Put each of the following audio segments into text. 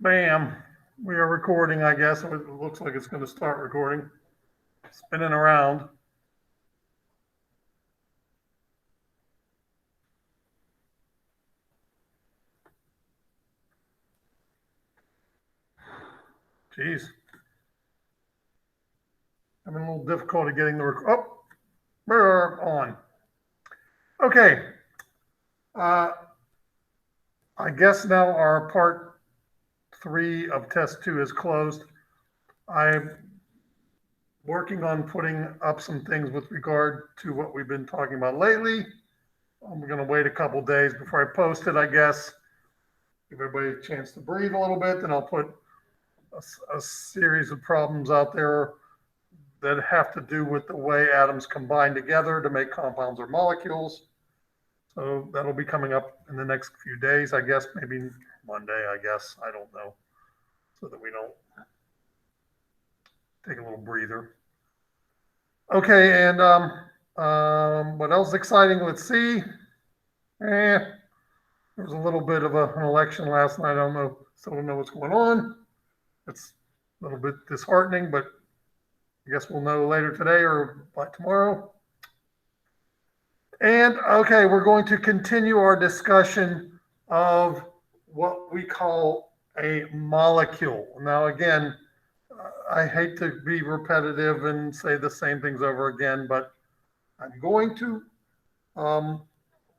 Bam. We are recording, I guess. It looks like it's going to start recording. Spinning around. Jeez. Having a little difficulty getting the oh, we're on. Okay. I guess now our part 3 of test 2 is closed. I'm working on putting up some things with regard to what we've been talking about lately. I'm going to wait a couple days before I post it, I guess. Give everybody a chance to breathe a little bit. Then I'll put a series of problems out there that have to do with the way atoms combine together to make compounds or molecules. So that'll be coming up in the next few days, I guess, maybe Monday, I guess. I don't know. So that we don't take a little breather. Okay, and what else exciting? Let's see. There was a little bit of an election last night. I don't know, still don't know what's going on. It's a little bit disheartening, but I guess we'll know later today or by tomorrow. And okay, we're going to continue our discussion of what we call a molecule. Now, again, I hate to be repetitive and say the same things over again, but I'm going to.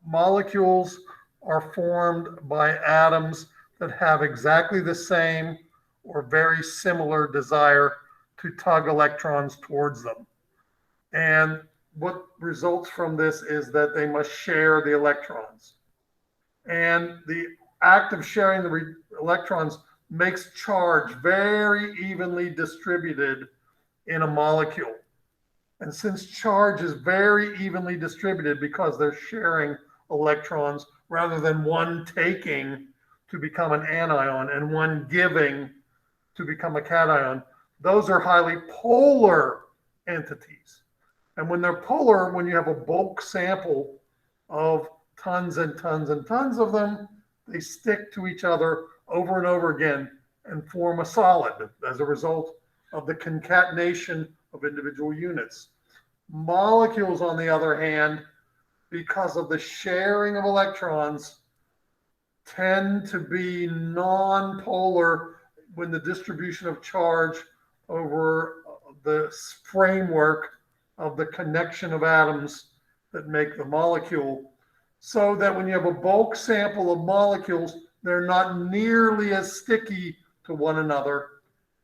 Molecules are formed by atoms that have exactly the same or very similar desire to tug electrons towards them. And what results from this is that they must share the electrons. And the act of sharing the electrons makes charge very evenly distributed in a molecule. And since charge is very evenly distributed because they're sharing electrons rather than one taking to become an anion and one giving to become a cation, those are highly polar entities. And when they're polar, when you have a bulk sample of tons and tons and tons of them, they stick to each other over and over again and form a solid as a result of the concatenation of individual units. Molecules, on the other hand, because of the sharing of electrons, tend to be non-polar when the distribution of charge over the framework of the connection of atoms that make the molecule, so that when you have a bulk sample of molecules, they're not nearly as sticky to one another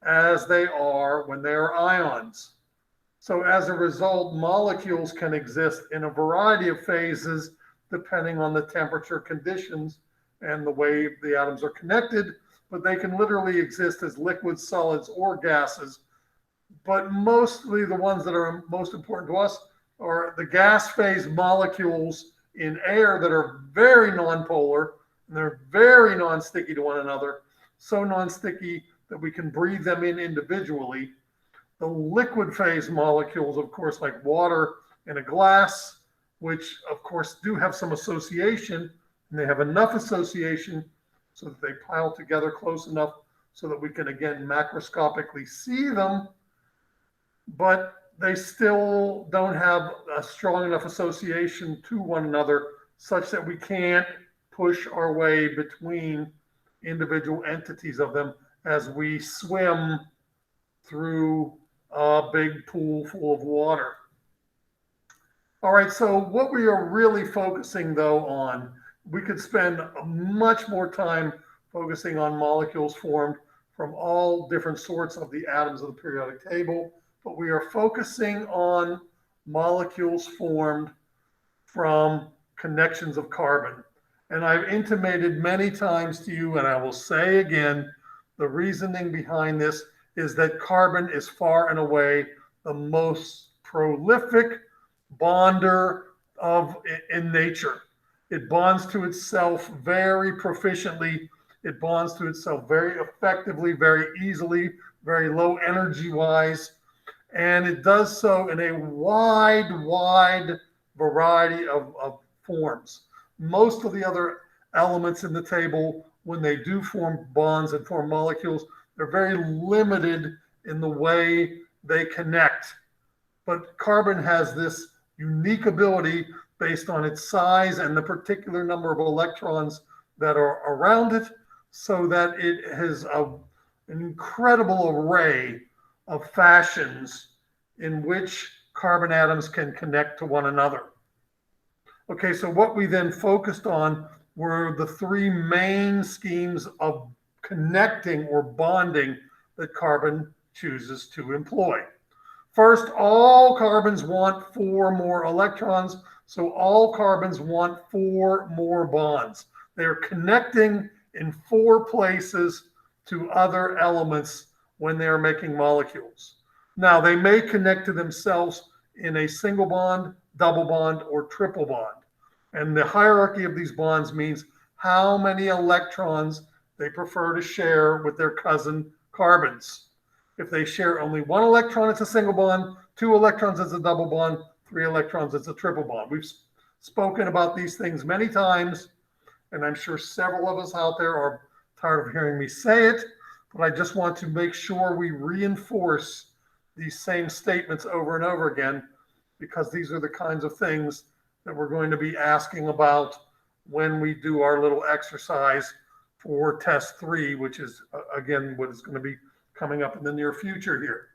as they are when they are ions. So as a result, molecules can exist in a variety of phases depending on the temperature conditions and the way the atoms are connected, but they can literally exist as liquids, solids, or gases. But mostly the ones that are most important to us are the gas phase molecules in air that are very nonpolar, and they're very non-sticky to one another, so non-sticky that we can breathe them in individually. The liquid phase molecules, of course, like water in a glass, which of course do have some association, and they have enough association so that they pile together close enough so that we can, again, macroscopically see them, but they still don't have a strong enough association to one another such that we can't push our way between individual entities of them as we swim through a big pool full of water. All right, so what we are really focusing though on, we could spend much more time focusing on molecules formed from all different sorts of the atoms of the periodic table, but we are focusing on molecules formed from connections of carbon. And I've intimated many times to you, and I will say again, the reasoning behind this is that carbon is far and away the most prolific bonder in nature. It bonds to itself very proficiently. It bonds to itself very effectively, very easily, very low energy wise. And it does so in a wide variety of forms. Most of the other elements in the table when they do form bonds and form molecules, they're very limited in the way they connect. But carbon has this unique ability based on its size and the particular number of electrons that are around it, so that it has an incredible array of fashions in which carbon atoms can connect to one another. Okay, so what we then focused on were the three main schemes of connecting or bonding that carbon chooses to employ. First, all carbons want 4 more electrons, so all carbons want 4 more bonds. They are connecting in 4 places to other elements when they are making molecules. Now, they may connect to themselves in a single bond, double bond, or triple bond. And the hierarchy of these bonds means how many electrons they prefer to share with their cousin carbons. If they share only 1 electron, it's a single bond, 2 electrons, it's a double bond, 3 electrons, it's a triple bond. We've spoken about these things many times, and I'm sure several of us out there are tired of hearing me say it, but I just want to make sure we reinforce these same statements over and over again, because these are the kinds of things that we're going to be asking about when we do our little exercise for test 3, which is, again, what is going to be coming up in the near future here.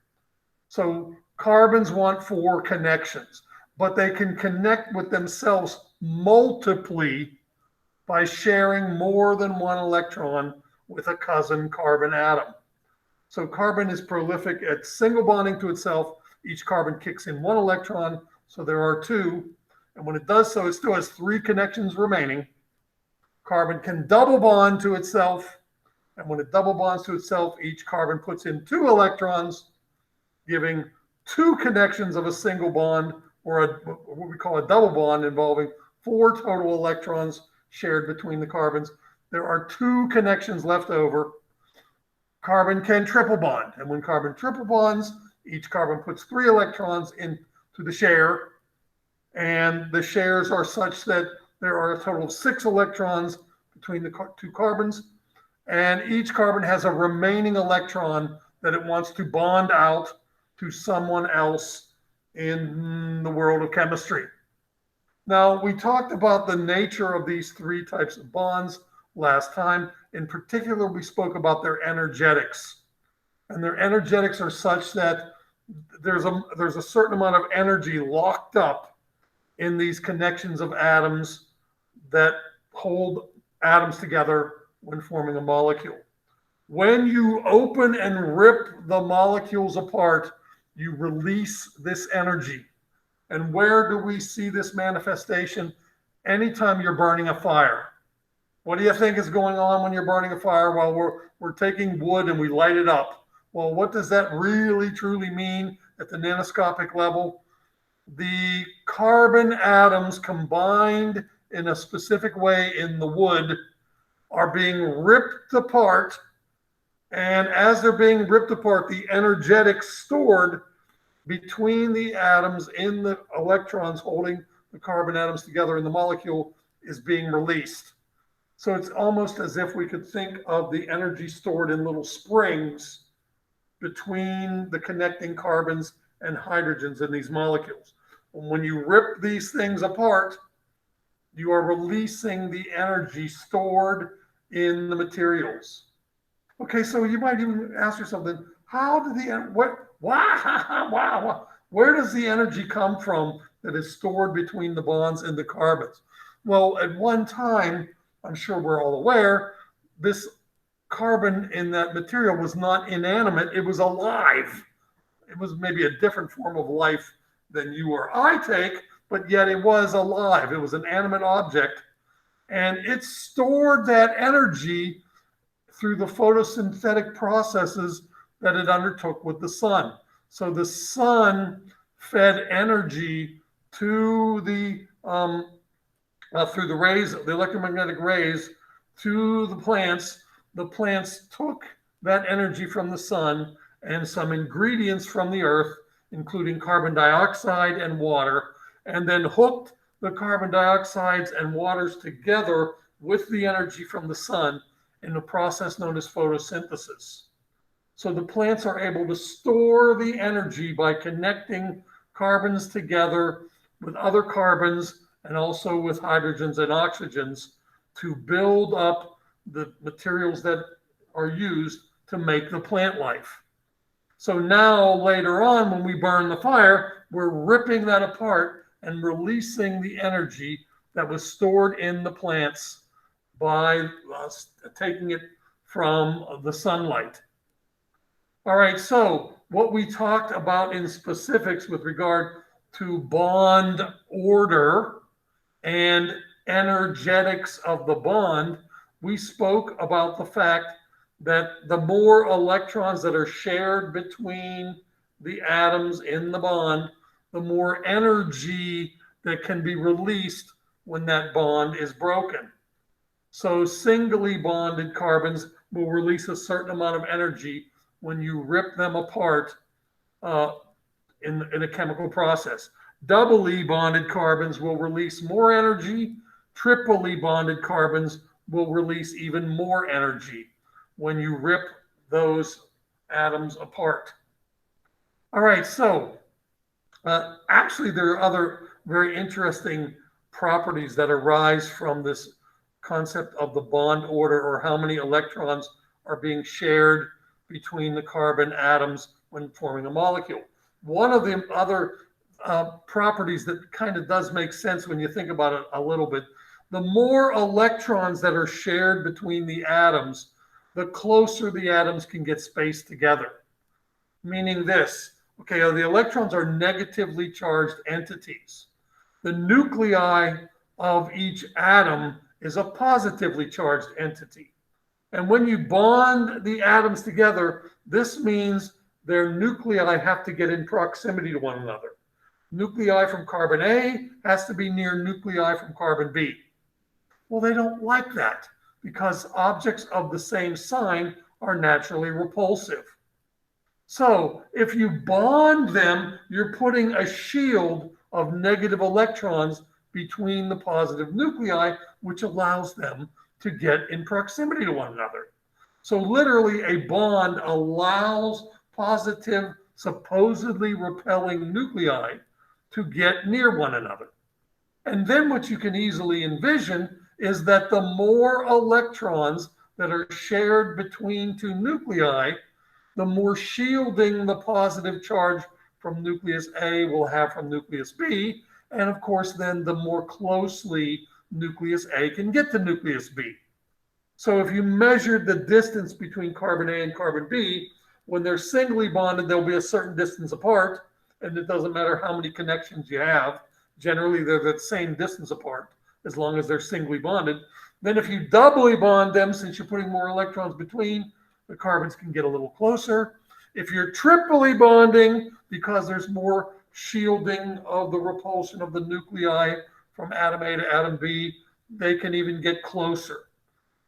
So carbons want 4 connections, but they can connect with themselves multiply by sharing more than 1 electron with a cousin carbon atom. So carbon is prolific at single bonding to itself. Each carbon kicks in 1 electron, so there are 2. And when it does so, it still has 3 connections remaining. Carbon can double bond to itself. And when it double bonds to itself, each carbon puts in 2 electrons, giving 2 connections of a single bond, or what we call a double bond, involving 4 total electrons shared between the carbons. There are 2 connections left over. Carbon can triple bond. And when carbon triple bonds, each carbon puts 3 electrons into the share. And the shares are such that there are a total of 6 electrons between the 2 carbons. And each carbon has a remaining electron that it wants to bond out to someone else in the world of chemistry. Now, we talked about the nature of these 3 types of bonds last time. In particular, we spoke about their energetics. And their energetics are such that there's a certain amount of energy locked up in these connections of atoms that hold atoms together when forming a molecule. When you open and rip the molecules apart, you release this energy. And where do we see this manifestation? Anytime you're burning a fire. What do you think is going on when you're burning a fire? Well, we're taking wood and we light it up. Well, what does that really truly mean at the nanoscopic level? The carbon atoms combined in a specific way in the wood are being ripped apart. And as they're being ripped apart, the energetics stored between the atoms in the electrons holding the carbon atoms together in the molecule is being released. So it's almost as if we could think of the energy stored in little springs between the connecting carbons and hydrogens in these molecules. When you rip these things apart, you are releasing the energy stored in the materials. Okay, so you might even ask yourself then, where does the energy come from that is stored between the bonds and the carbons? Well, at one time, I'm sure we're all aware, this carbon in that material was not inanimate, it was alive. It was maybe a different form of life than you or I take, but yet it was alive. It was an animate object, and it stored that energy through the photosynthetic processes that it undertook with the sun. So the sun fed energy to the through the rays, the electromagnetic rays, to the plants. The plants took that energy from the sun and some ingredients from the earth, including carbon dioxide and water, and then hooked the carbon dioxides and waters together with the energy from the sun in a process known as photosynthesis. So the plants are able to store the energy by connecting carbons together with other carbons and also with hydrogens and oxygens to build up the materials that are used to make the plant life. So now later on, when we burn the fire, we're ripping that apart and releasing the energy that was stored in the plants by taking it from the sunlight. All right, so what we talked about in specifics with regard to bond order and energetics of the bond, we spoke about the fact that the more electrons that are shared between the atoms in the bond, the more energy that can be released when that bond is broken. So singly bonded carbons will release a certain amount of energy when you rip them apart in a chemical process. Doubly bonded carbons will release more energy. Triply bonded carbons will release even more energy when you rip those atoms apart. All right, so actually there are other very interesting properties that arise from this concept of the bond order, or how many electrons are being shared between the carbon atoms when forming a molecule. One of the other properties that kind of does make sense when you think about it a little bit, the more electrons that are shared between the atoms, the closer the atoms can get spaced together. Meaning this, okay, the electrons are negatively charged entities. The nuclei of each atom is a positively charged entity. And when you bond the atoms together, this means their nuclei have to get in proximity to one another. Nuclei from carbon A has to be near nuclei from carbon B. Well, they don't like that because objects of the same sign are naturally repulsive. So if you bond them, you're putting a shield of negative electrons between the positive nuclei, which allows them to get in proximity to one another. So literally a bond allows positive, supposedly repelling nuclei to get near one another. And then what you can easily envision is that the more electrons that are shared between two nuclei, the more shielding the positive charge from nucleus A will have from nucleus B. And of course, then the more closely nucleus A can get to nucleus B. So if you measured the distance between carbon A and carbon B, when they're singly bonded, they'll be a certain distance apart. And it doesn't matter how many connections you have. Generally, they're the same distance apart as long as they're singly bonded. Then if you doubly bond them, since you're putting more electrons between, the carbons can get a little closer. If you're triply bonding, because there's more shielding of the repulsion of the nuclei from atom A to atom B, they can even get closer.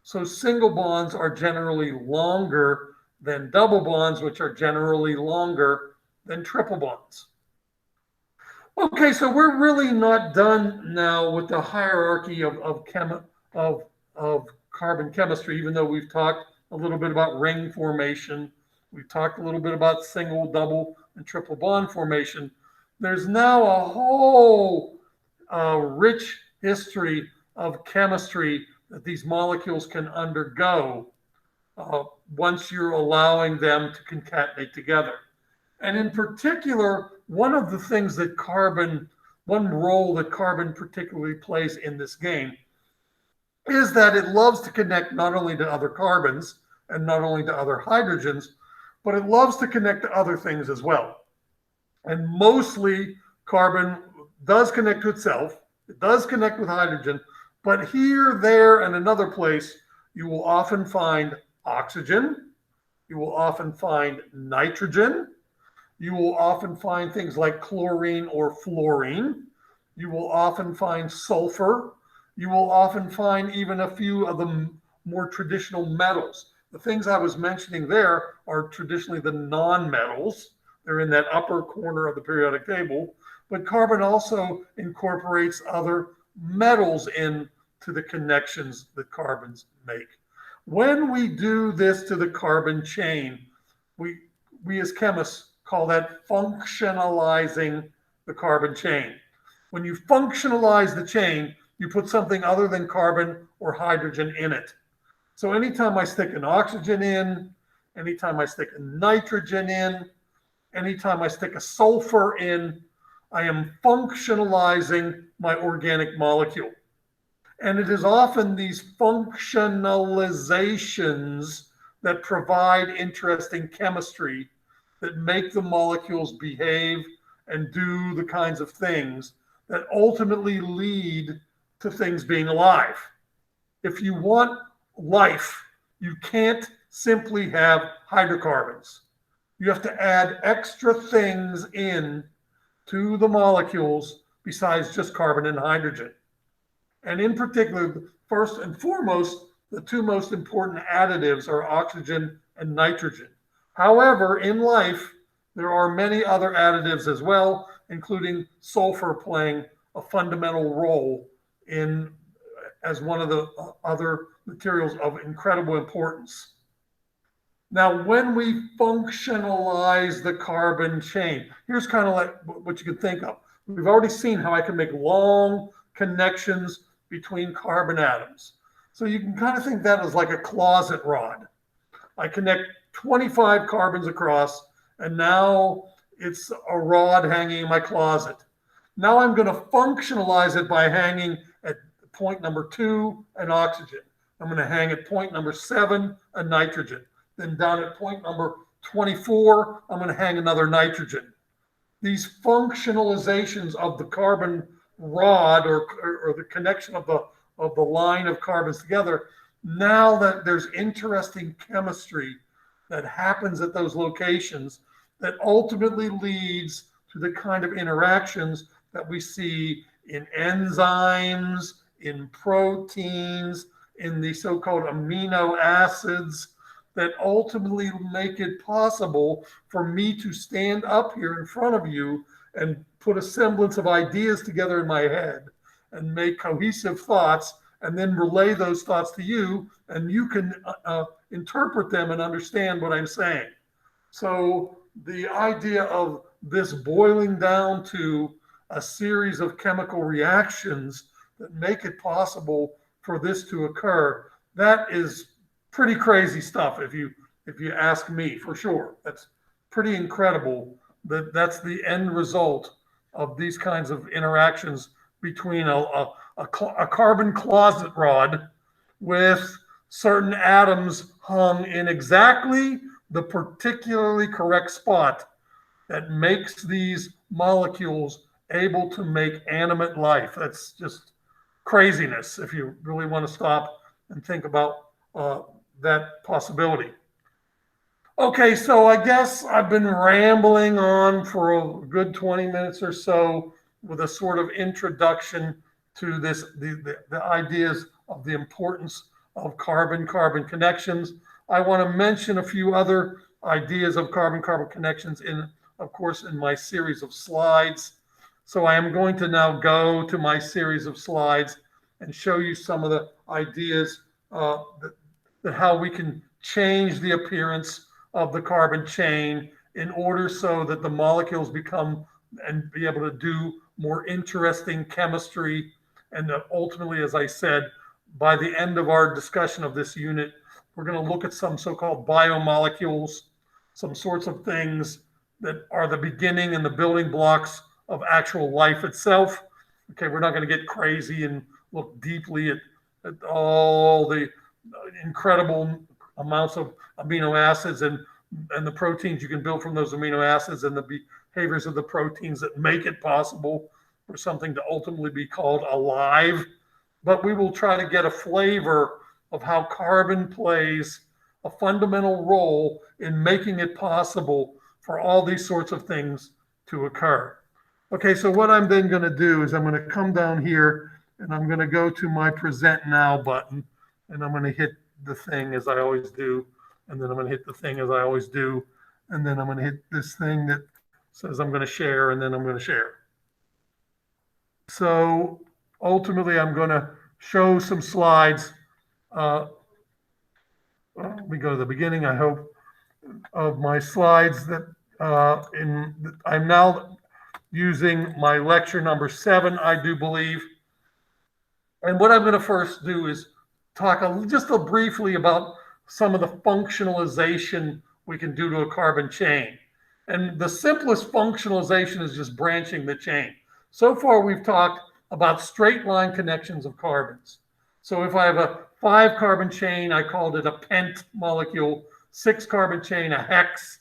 So single bonds are generally longer than double bonds, which are generally longer than triple bonds. Okay, so we're really not done now with the hierarchy of carbon chemistry, even though we've talked a little bit about ring formation. We've talked a little bit about single, double, and triple bond formation. There's now a whole rich history of chemistry that these molecules can undergo once you're allowing them to concatenate together. And in particular, one of the things that one role that carbon particularly plays in this game is that it loves to connect not only to other carbons and not only to other hydrogens, but it loves to connect to other things as well. And mostly carbon does connect to itself. It does connect with hydrogen, but here, there, and another place, you will often find oxygen. You will often find nitrogen. You will often find things like chlorine or fluorine. You will often find sulfur. You will often find even a few of the more traditional metals. The things I was mentioning there are traditionally the non-metals. They're in that upper corner of the periodic table. But carbon also incorporates other metals into the connections that carbons make. When we do this to the carbon chain, we, we as chemists call that functionalizing the carbon chain. When you functionalize the chain, you put something other than carbon or hydrogen in it. So anytime I stick an oxygen in, anytime I stick a nitrogen in, anytime I stick a sulfur in, I am functionalizing my organic molecule. And it is often these functionalizations that provide interesting chemistry that make the molecules behave and do the kinds of things that ultimately lead to things being alive. If you want life, you can't simply have hydrocarbons. You have to add extra things in to the molecules besides just carbon and hydrogen. And in particular, first and foremost, the two most important additives are oxygen and nitrogen. However, in life, there are many other additives as well, including sulfur playing a fundamental role in as one of the other materials of incredible importance. Now, when we functionalize the carbon chain, here's kind of like what you can think of. We've already seen how I can make long connections between carbon atoms. So you can kind of think that as like a closet rod. I connect 25 carbons across, and now it's a rod hanging in my closet. Now I'm going to functionalize it by hanging at point number 2 an oxygen. I'm going to hang at point number 7 a nitrogen. Then down at point number 24, I'm going to hang another nitrogen. These functionalizations of the carbon rod or the connection of the line of carbons together, now that there's interesting chemistry that happens at those locations that ultimately leads to the kind of interactions that we see in enzymes, in proteins, in the so-called amino acids that ultimately make it possible for me to stand up here in front of you and put a semblance of ideas together in my head and make cohesive thoughts and then relay those thoughts to you, and you can interpret them and understand what I'm saying. So the idea of this boiling down to a series of chemical reactions that make it possible for this to occur, that is pretty crazy stuff if you ask me, for sure. That's pretty incredible that that's the end result of these kinds of interactions between a carbon closet rod with certain atoms hung in exactly the particularly correct spot that makes these molecules able to make animate life. That's just craziness if you really want to stop and think about that possibility. Okay, so I guess I've been rambling on for a good 20 minutes or so with a sort of introduction to this, the ideas of the importance of carbon-carbon connections. I want to mention a few other ideas of carbon-carbon connections in, of course, in my series of slides. So I am going to now go to my series of slides and show you some of the ideas that how we can change the appearance of the carbon chain in order so that the molecules become and be able to do more interesting chemistry. And ultimately, as I said, by the end of our discussion of this unit, we're going to look at some so-called biomolecules, some sorts of things that are the beginning and the building blocks of actual life itself. Okay, we're not going to get crazy and look deeply at all the incredible amounts of amino acids and the proteins you can build from those amino acids and the behaviors of the proteins that make it possible for something to ultimately be called alive. But we will try to get a flavor of how carbon plays a fundamental role in making it possible for all these sorts of things to occur. Okay, so what I'm then going to do is I'm going to come down here and I'm going to go to my Present Now button, and I'm going to hit the thing as I always do, and then I'm going to hit the thing as I always do, and then I'm going to hit this thing that says I'm going to share, and then I'm going to share. So ultimately, I'm going to show some slides let me go to the beginning, I hope, of my slides that I'm now using my lecture number 7, I do believe. And what I'm going to first do is talk just briefly about some of the functionalization we can do to a carbon chain. And the simplest functionalization is just branching the chain. So far, we've talked about straight line connections of carbons. So if I have a 5-carbon chain, I called it a pent molecule, 6-carbon chain, a hex,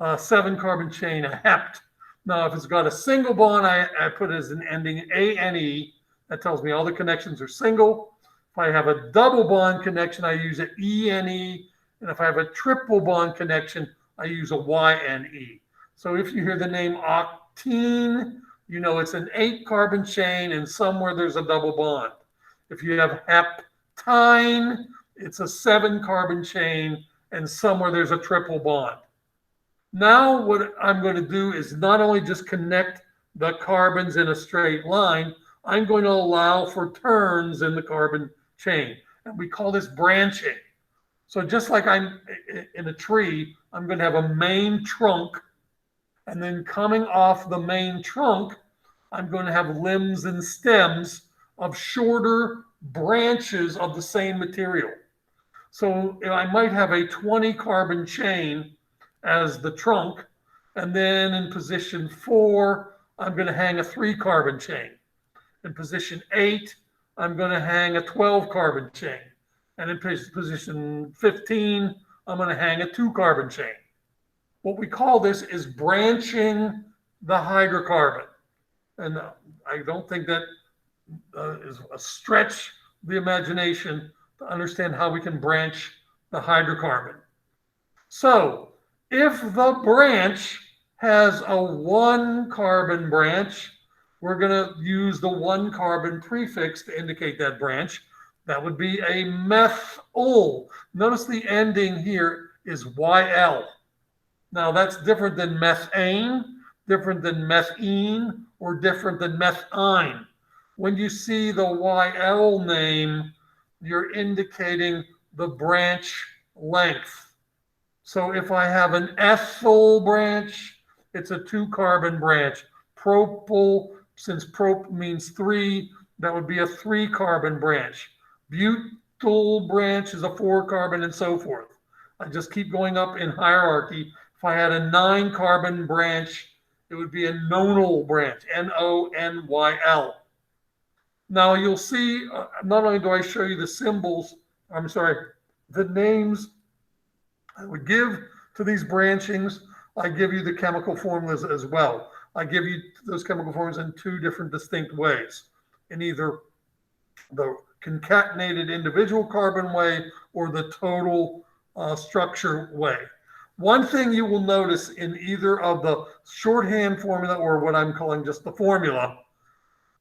a 7-carbon chain, a hept. Now, if it's got a single bond, I put it as an ending ANE. That tells me all the connections are single. If I have a double bond connection, I use an ENE. And if I have a triple bond connection, I use a YNE. So if you hear the name octene, you know it's an 8-carbon chain and somewhere there's a double bond. If you have heptyne, it's a 7-carbon chain and somewhere there's a triple bond. Now what I'm going to do is not only just connect the carbons in a straight line, I'm going to allow for turns in the carbon chain. And we call this branching. So just like I'm in a tree, I'm going to have a main trunk. And then coming off the main trunk, I'm going to have limbs and stems of shorter branches of the same material. So I might have a 20-carbon chain as the trunk. And then in position 4, I'm going to hang a 3-carbon chain. In position 8, I'm going to hang a 12-carbon chain. And in position 15, I'm going to hang a 2-carbon chain. What we call this is branching the hydrocarbon. And I don't think that is a stretch of the imagination to understand how we can branch the hydrocarbon. So if the branch has a 1-carbon branch, we're going to use the 1-carbon prefix to indicate that branch. That would be a methyl. Notice the ending here is YL. Now that's different than methane, different than methene, or different than methine. When you see the YL name, you're indicating the branch length. So if I have an ethyl branch, it's a 2-carbon branch. Propyl, since prop means 3, that would be a 3-carbon branch. Butyl branch is a 4-carbon and so forth. I just keep going up in hierarchy. If I had a 9-carbon branch, it would be a nonyl branch, Nonyl. Now you'll see, not only do I show you the symbols, the names I would give to these branchings, I give you the chemical formulas as well. I give you those chemical formulas in 2 different distinct ways, in either the concatenated individual carbon way or the total structure way. One thing you will notice in either of the shorthand formula or what I'm calling just the formula,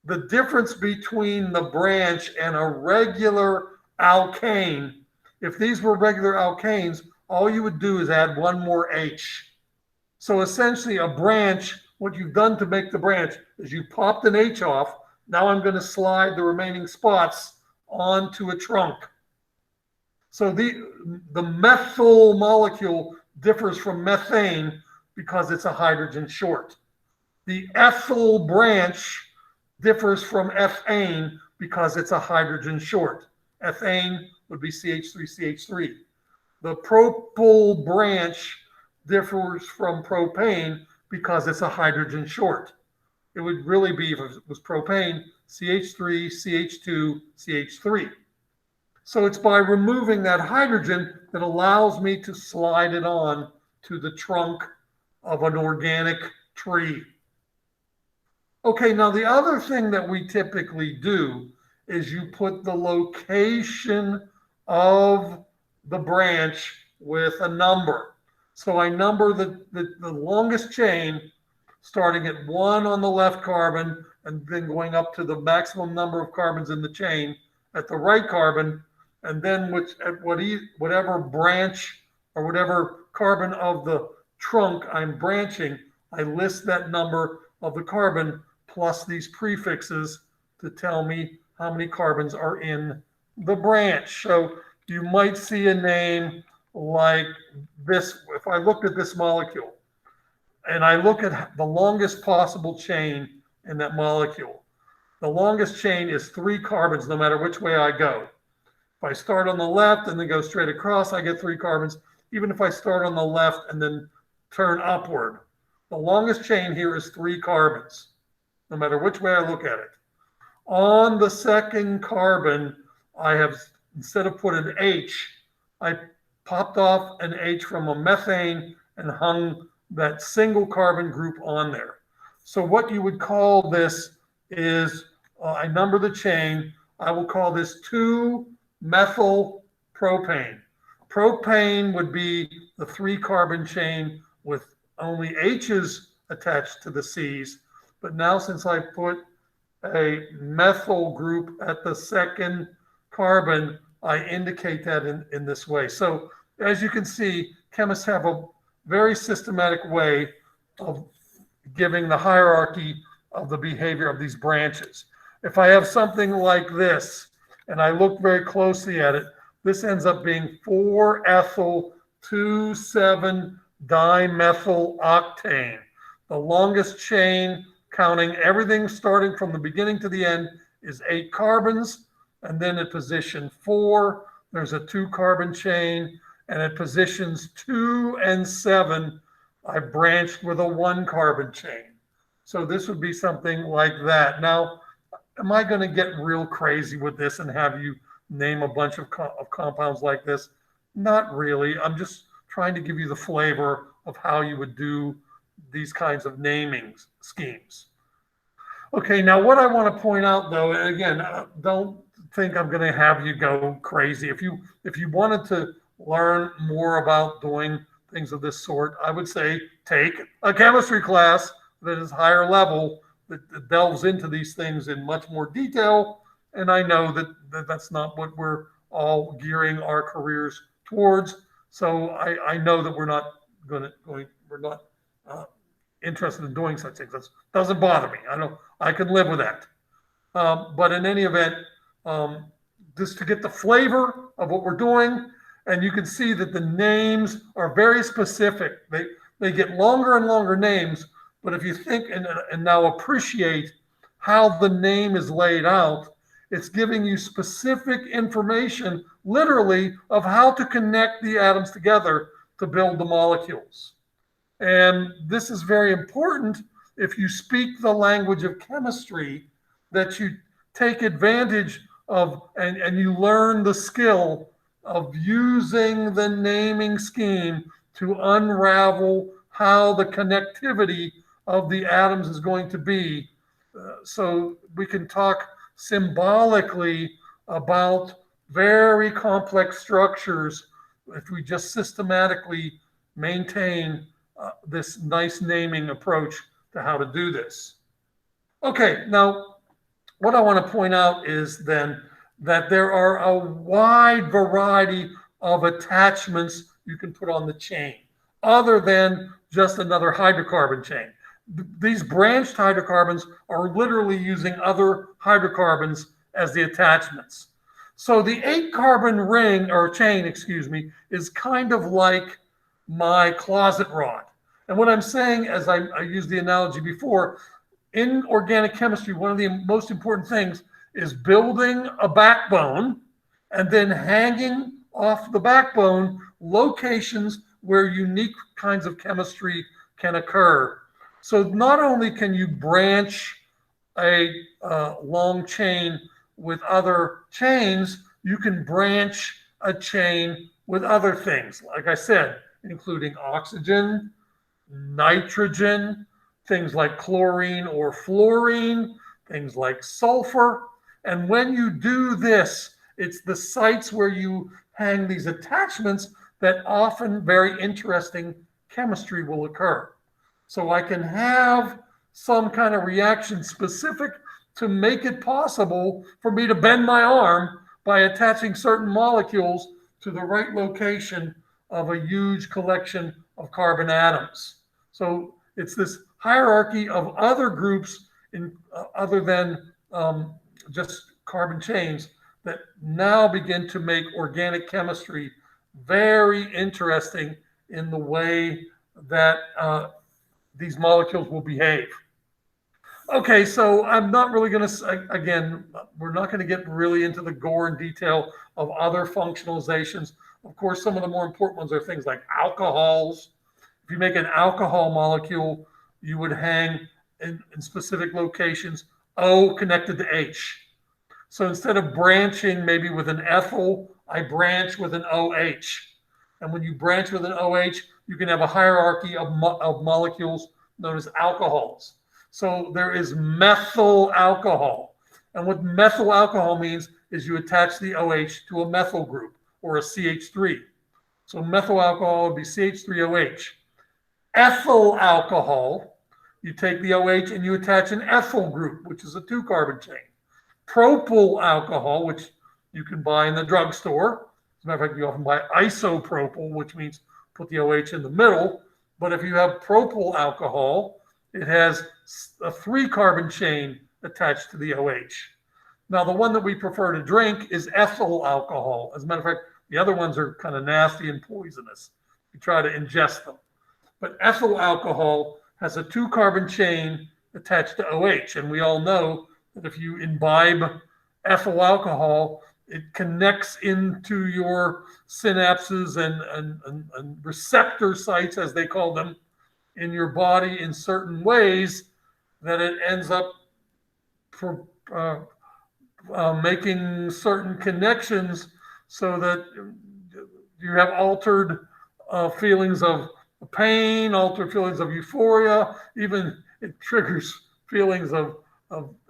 the difference between the branch and a regular alkane, if these were regular alkanes, all you would do is add 1 more H. So essentially a branch, what you've done to make the branch is you popped an H off. Now I'm going to slide the remaining spots onto a trunk. So the methyl molecule differs from methane because it's a hydrogen short. The ethyl branch differs from ethane because it's a hydrogen short. Ethane would be CH3CH3. The propyl branch differs from propane because it's a hydrogen short. It would really be, if it was propane, CH3, CH2, CH3. So it's by removing that hydrogen that allows me to slide it on to the trunk of an organic tree. Okay, now the other thing that we typically do is you put the location of the branch with a number. So I number the longest chain starting at 1 on the left carbon and then going up to the maximum number of carbons in the chain at the right carbon, and then whatever branch or whatever carbon of the trunk I'm branching, I list that number of the carbon plus these prefixes to tell me how many carbons are in the branch. So you might see a name like this. If I looked at this molecule and I look at the longest possible chain in that molecule, the longest chain is 3 carbons no matter which way I go. If I start on the left and then go straight across, I get 3 carbons. Even if I start on the left and then turn upward, the longest chain here is 3 carbons, no matter which way I look at it. On the second carbon, I have, instead of put an H, I popped off an H from a methane and hung that single carbon group on there. So what you would call this is, I number the chain, I will call this 2-methyl propane. Propane would be the 3 carbon chain with only H's attached to the C's. But now since I put a methyl group at the second carbon, I indicate that in this way. So as you can see, chemists have a very systematic way of giving the hierarchy of the behavior of these branches. If I have something like this, and I look very closely at it, this ends up being 4-ethyl 2,7-dimethyl octane. The longest chain, counting everything starting from the beginning to the end, is 8 carbons. And then at position 4, there's a 2-carbon chain. And at positions 2 and 7, I branched with a 1-carbon chain. So this would be something like that. Now, am I going to get real crazy with this and have you name a bunch of compounds like this? Not really. I'm just trying to give you the flavor of how you would do these kinds of naming schemes. Okay, now what I want to point out, though, and again, don't think I'm going to have you go crazy. If you wanted to learn more about doing things of this sort, I would say take a chemistry class that is higher level, that delves into these things in much more detail. And I know that that's not what we're all gearing our careers towards. So I know that we're not interested in doing such things. That doesn't bother me. I can live with that. But in any event, just to get the flavor of what we're doing, and you can see that the names are very specific. They get longer and longer names, but if you think and now appreciate how the name is laid out, it's giving you specific information, literally, of how to connect the atoms together to build the molecules. And this is very important if you speak the language of chemistry, that you take advantage of and you learn the skill of using the naming scheme to unravel how the connectivity of the atoms is going to be. So we can talk symbolically about very complex structures if we just systematically maintain this nice naming approach to how to do this. Okay, now what I want to point out is then that there are a wide variety of attachments you can put on the chain, other than just another hydrocarbon chain. These branched hydrocarbons are literally using other hydrocarbons as the attachments. So the 8-carbon ring, or chain, excuse me, is kind of like my closet rod. And what I'm saying, as I used the analogy before, in organic chemistry, one of the most important things is building a backbone and then hanging off the backbone locations where unique kinds of chemistry can occur. So not only can you branch a long chain with other chains, you can branch a chain with other things, like I said, including oxygen, nitrogen, things like chlorine or fluorine, things like sulfur. And when you do this, it's the sites where you hang these attachments that often very interesting chemistry will occur. So I can have some kind of reaction specific to make it possible for me to bend my arm by attaching certain molecules to the right location of a huge collection of carbon atoms. So it's this hierarchy of other groups other than just carbon chains that now begin to make organic chemistry very interesting in the way that these molecules will behave. Okay, so I'm not really going to, again, we're not going to get really into the gore and detail of other functionalizations. Of course, some of the more important ones are things like alcohols. If you make an alcohol molecule, you would hang in specific locations O connected to H. So instead of branching maybe with an ethyl, I branch with an OH. And when you branch with an OH, you can have a hierarchy of molecules known as alcohols. So there is methyl alcohol. And what methyl alcohol means is you attach the OH to a methyl group or a CH3. So methyl alcohol would be CH3OH. Ethyl alcohol, you take the OH and you attach an ethyl group, which is a 2-carbon chain. Propyl alcohol, which you can buy in the drugstore. As a matter of fact, you often buy isopropyl, which means put the OH in the middle. But if you have propyl alcohol, it has a 3-carbon chain attached to the OH. Now, the one that we prefer to drink is ethyl alcohol. As a matter of fact, the other ones are kind of nasty and poisonous. You try to ingest them. But ethyl alcohol has a 2-carbon chain attached to OH. And we all know that if you imbibe ethyl alcohol, it connects into your synapses and receptor sites, as they call them, in your body in certain ways that it ends up making certain connections so that you have altered feelings of pain, altered feelings of euphoria, even it triggers feelings of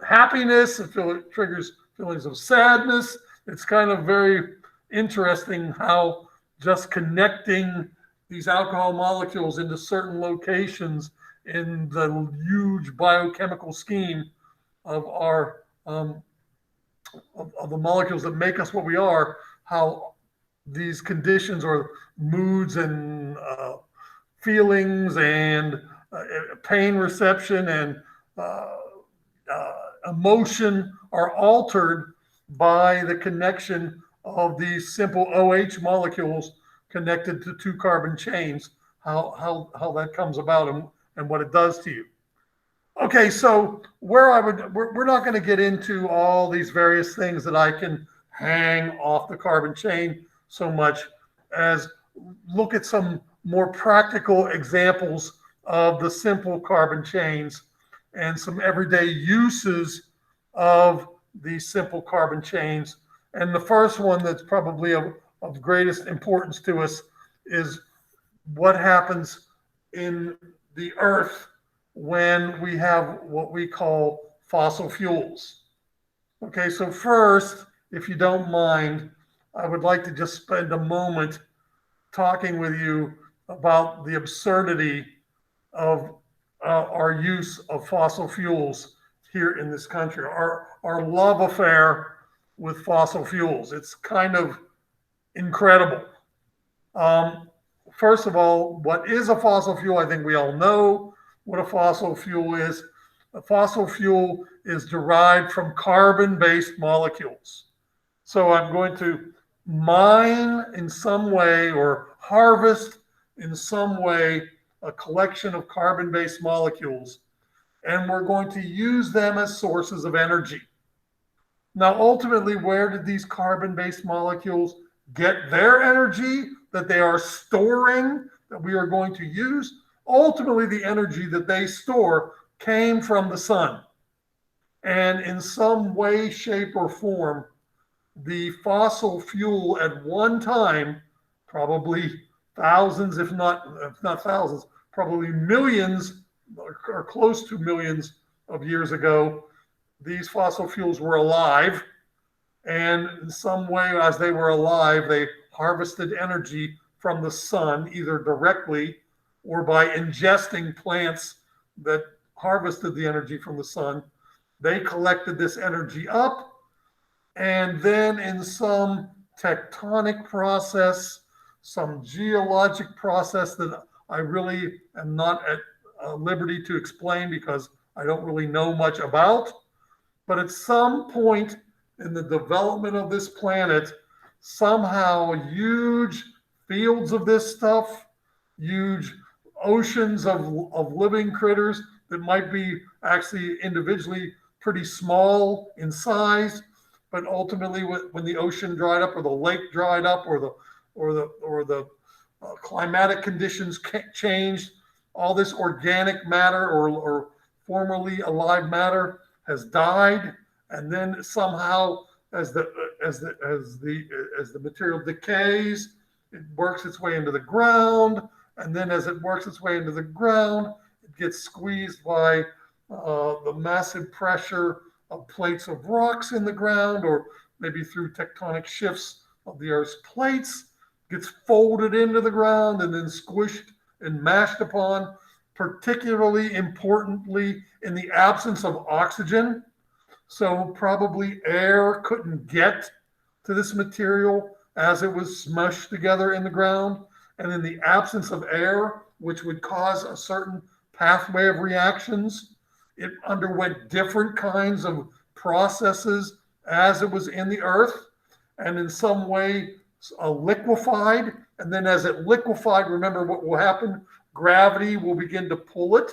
happiness, it triggers feelings of sadness. It's kind of very interesting how just connecting these alcohol molecules into certain locations in the huge biochemical scheme of our of the molecules that make us what we are, how these conditions or moods and feelings and pain reception and emotion are altered by the connection of these simple OH molecules connected to 2-carbon chains, how that comes about and what it does to you. Okay, so we're not going to get into all these various things that I can hang off the carbon chain so much as look at some more practical examples of the simple carbon chains and some everyday uses of these simple carbon chains. And the first one that's probably of greatest importance to us is what happens in the earth when we have what we call fossil fuels. Okay, so first, if you don't mind, I would like to just spend a moment talking with you about the absurdity of our use of fossil fuels here in this country, our love affair with fossil fuels. It's kind of incredible. First of all, what is a fossil fuel? I think we all know what a fossil fuel is. A fossil fuel is derived from carbon-based molecules. So I'm going to mine in some way or harvest in some way a collection of carbon-based molecules, and we're going to use them as sources of energy. Now, ultimately, where did these carbon-based molecules get their energy that they are storing, that we are going to use? Ultimately, the energy that they store came from the sun. And in some way, shape, or form, the fossil fuel at one time, probably thousands, if not thousands, probably millions or close to millions of years ago, these fossil fuels were alive. And in some way, as they were alive, they harvested energy from the sun, either directly or by ingesting plants that harvested the energy from the sun. They collected this energy up, and then in some tectonic process, some geologic process that I really am not at liberty to explain because I don't really know much about, but at some point in the development of this planet, somehow huge fields of this stuff, huge oceans of living critters that might be actually individually pretty small in size, but ultimately when the ocean dried up or the lake dried up or the climatic conditions changed, all this organic matter or formerly alive matter has died, and then somehow as the material decays, it works its way into the ground, and then as it works its way into the ground, it gets squeezed by the massive pressure of plates of rocks in the ground, or maybe through tectonic shifts of the Earth's plates, gets folded into the ground and then squished and mashed upon, particularly importantly in the absence of oxygen. So probably air couldn't get to this material as it was smushed together in the ground. And in the absence of air, which would cause a certain pathway of reactions, it underwent different kinds of processes as it was in the earth, and in some way liquefied. And then as it liquefied, remember what will happen? Gravity will begin to pull it.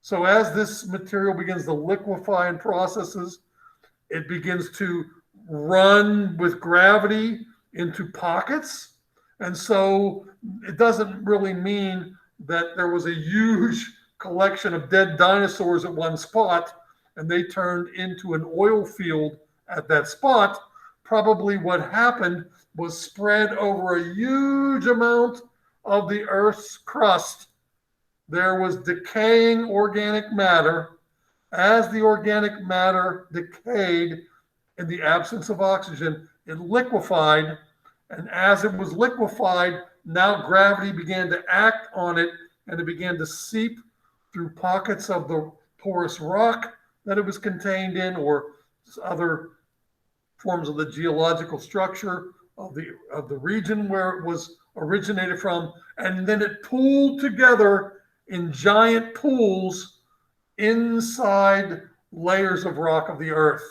So as this material begins to liquefy in processes, it begins to run with gravity into pockets. And so it doesn't really mean that there was a huge collection of dead dinosaurs at one spot and they turned into an oil field at that spot. Probably what happened was spread over a huge amount of the Earth's crust. There was decaying organic matter. As the organic matter decayed in the absence of oxygen, it liquefied. And as it was liquefied, now gravity began to act on it, and it began to seep through pockets of the porous rock that it was contained in, or other forms of the geological structure of the region where it was originated from, and then it pooled together in giant pools inside layers of rock of the earth.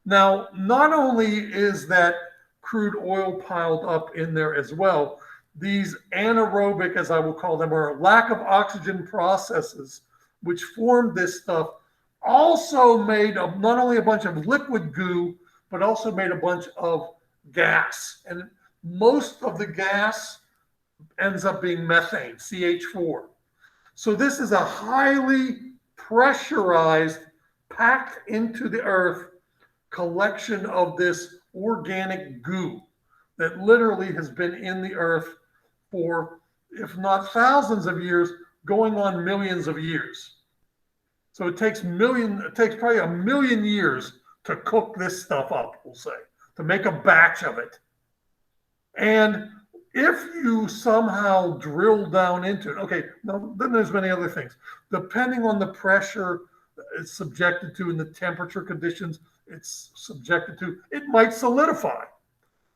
Now, not only is that crude oil piled up in there as well, these anaerobic, as I will call them, or lack of oxygen processes, which formed this stuff, also made not only a bunch of liquid goo, but also made a bunch of gas. And most of the gas ends up being methane, CH4. So this is a highly pressurized, packed into the earth collection of this organic goo that literally has been in the earth for, if not thousands of years, going on millions of years. So it takes probably a million years to cook this stuff up, we'll say, to make a batch of it. And if you somehow drill down into it, okay, now then there's many other things. Depending on the pressure it's subjected to and the temperature conditions it's subjected to, it might solidify.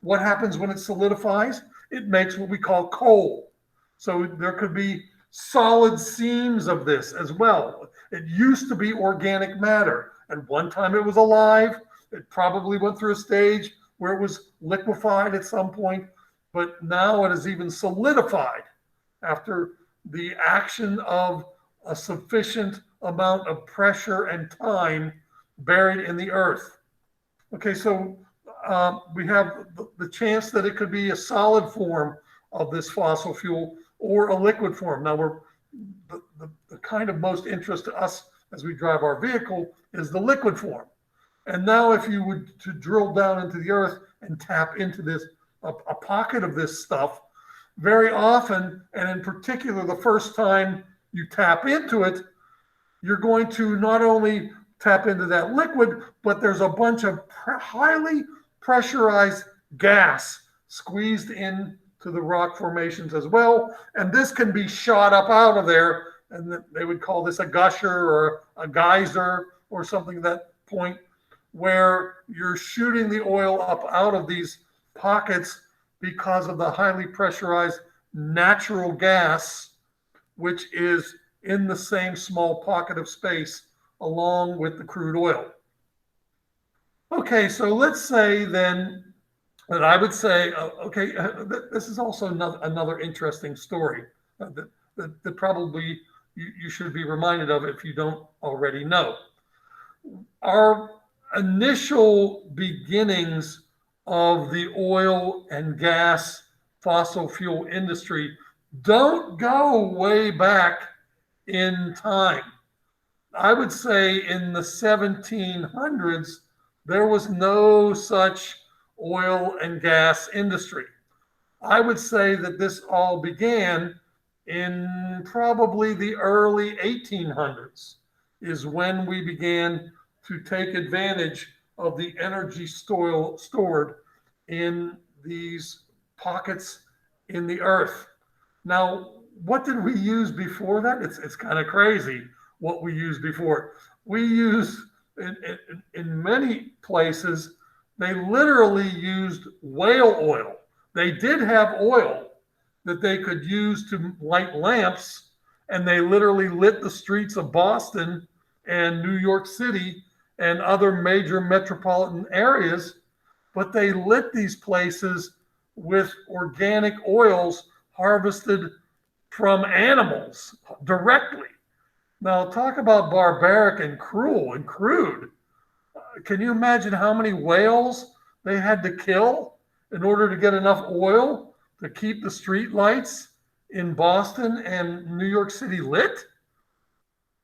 What happens when it solidifies? It makes what we call coal. So there could be solid seams of this as well. It used to be organic matter. At one time it was alive. It probably went through a stage where it was liquefied at some point, but now it is even solidified after the action of a sufficient amount of pressure and time buried in the earth. Okay, so we have the chance that it could be a solid form of this fossil fuel or a liquid form. Now, the kind of most interest to us as we drive our vehicle is the liquid form. And now if you would to drill down into the earth and tap into this, a pocket of this stuff, very often, and in particular the first time you tap into it, you're going to not only tap into that liquid, but there's a bunch of highly pressurized gas squeezed into the rock formations as well. And this can be shot up out of there, and they would call this a gusher or a geyser or something at that point, where you're shooting the oil up out of these pockets because of the highly pressurized natural gas, which is in the same small pocket of space along with the crude oil. Okay, so let's say then But I would say, okay, this is also another interesting story that probably you should be reminded of if you don't already know. Our initial beginnings of the oil and gas fossil fuel industry don't go way back in time. I would say in the 1700s, there was no such oil and gas industry. I would say that this all began in probably the early 1800s, is when we began to take advantage of the energy stored in these pockets in the earth. Now, what did we use before that? It's kind of crazy what we used before. We used, in many places, they literally used whale oil. They did have oil that they could use to light lamps, and they literally lit the streets of Boston and New York City and other major metropolitan areas, but they lit these places with organic oils harvested from animals directly. Now, talk about barbaric and cruel and crude. Can you imagine how many whales they had to kill in order to get enough oil to keep the street lights in Boston and New York City lit?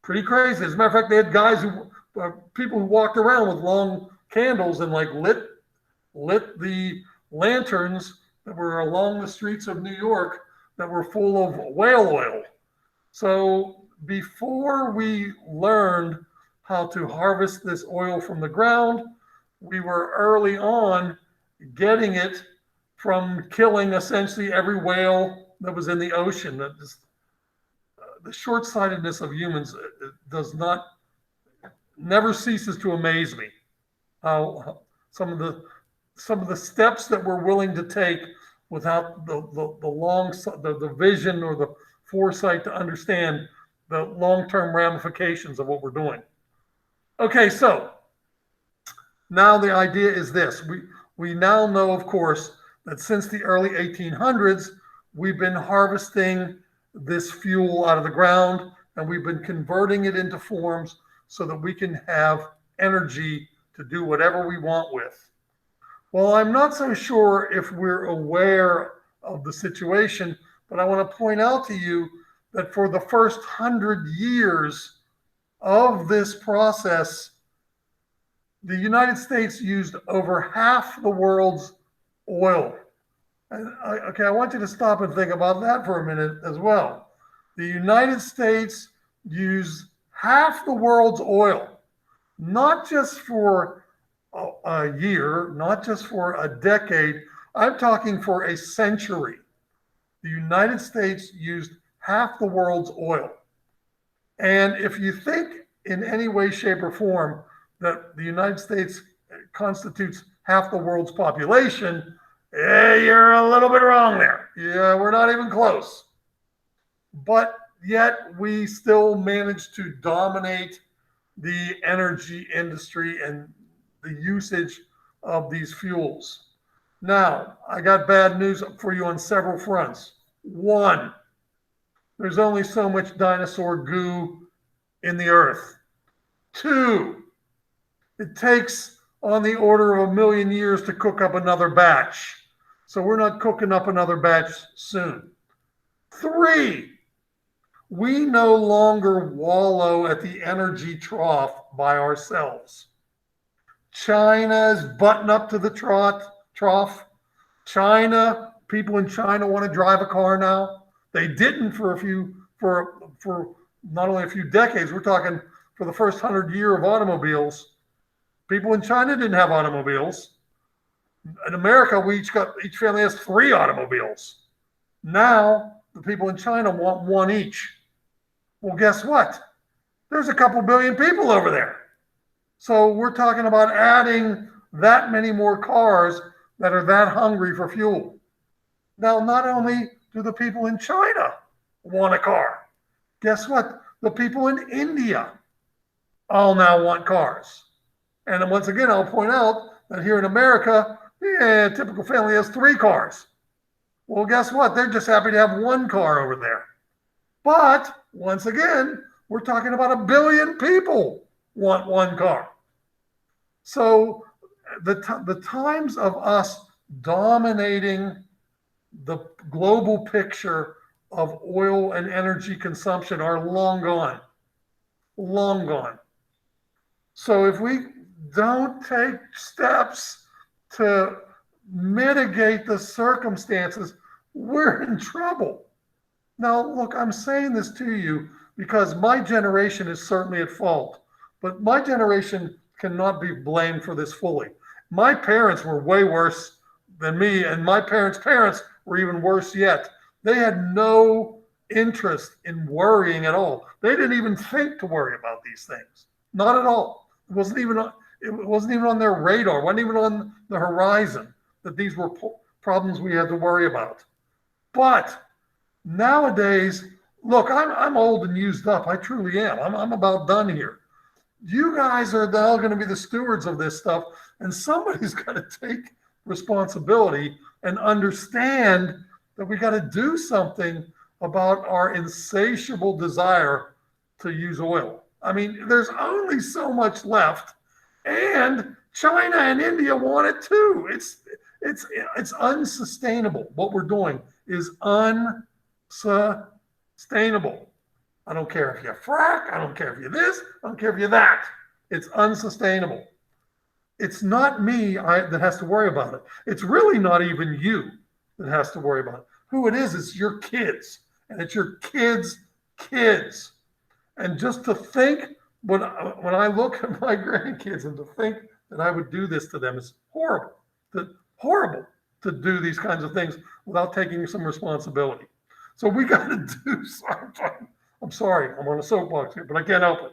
Pretty crazy. As a matter of fact, they had guys people who walked around with long candles and like lit the lanterns that were along the streets of New York that were full of whale oil. So before we learned how to harvest this oil from the ground, we were early on getting it from killing essentially every whale that was in the ocean. The short-sightedness of humans never ceases to amaze me. How some of the steps that we're willing to take without the vision or the foresight to understand the long-term ramifications of what we're doing. Okay, so now the idea is this. We now know, of course, that since the early 1800s, we've been harvesting this fuel out of the ground, and we've been converting it into forms so that we can have energy to do whatever we want with. Well, I'm not so sure if we're aware of the situation, but I want to point out to you that for the first 100 years of this process, the United States used over half the world's oil. Okay, I want you to stop and think about that for a minute as well. The United States used half the world's oil, not just for a year, not just for a decade. I'm talking for a century. The United States used half the world's oil. And if you think in any way, shape, or form that the United States constitutes half the world's population, you're a little bit wrong there. Yeah, we're not even close. But yet we still managed to dominate the energy industry and the usage of these fuels. Now, I got bad news for you on several fronts. One, there's only so much dinosaur goo in the earth. Two, it takes on the order of 1 million years to cook up another batch. So we're not cooking up another batch soon. Three, we no longer wallow at the energy trough by ourselves. China's button up to the trough. People in China want to drive a car now. They didn't for not only a few decades, we're talking for the first 100 years of automobiles. People in China didn't have automobiles. In America, each family has 3 automobiles. Now, the people in China want 1 each. Well, guess what? There's a couple billion people over there. So we're talking about adding that many more cars that are that hungry for fuel. Now, not only do the people in China want a car, guess what? The people in India all now want cars. And then once again, I'll point out that here in America, Yeah, a typical family has 3 cars. Well, guess what? They're just happy to have 1 car over there. But once again, we're talking about 1 billion people want 1 car. So the times of us dominating the global picture of oil and energy consumption are long gone. Long gone. So if we don't take steps to mitigate the circumstances, we're in trouble. Now, look, I'm saying this to you because my generation is certainly at fault, but my generation cannot be blamed for this fully. My parents were way worse than me, and my parents' parents were even worse yet. They had no interest in worrying at all. They didn't even think to worry about these things. Not at all. It wasn't even on their radar. It wasn't even on the horizon that these were problems we had to worry about. But nowadays, look, I'm old and used up. I truly am. I'm about done here. You guys are now going to be the stewards of this stuff, and somebody's got to take responsibility and understand that we got to do something about our insatiable desire to use oil. I mean, there's only so much left, and China and India want it too. It's unsustainable. What we're doing is unsustainable. I don't care if you frack. I don't care if you're this. I don't care if you're that. It's unsustainable. It's not me that has to worry about it. It's really not even you that has to worry about it. Who it is your kids. And it's your kids' kids. And just to think, when I look at my grandkids and to think that I would do this to them is horrible. Horrible to do these kinds of things without taking some responsibility. So we got to do something. I'm sorry, I'm on a soapbox here, but I can't help it.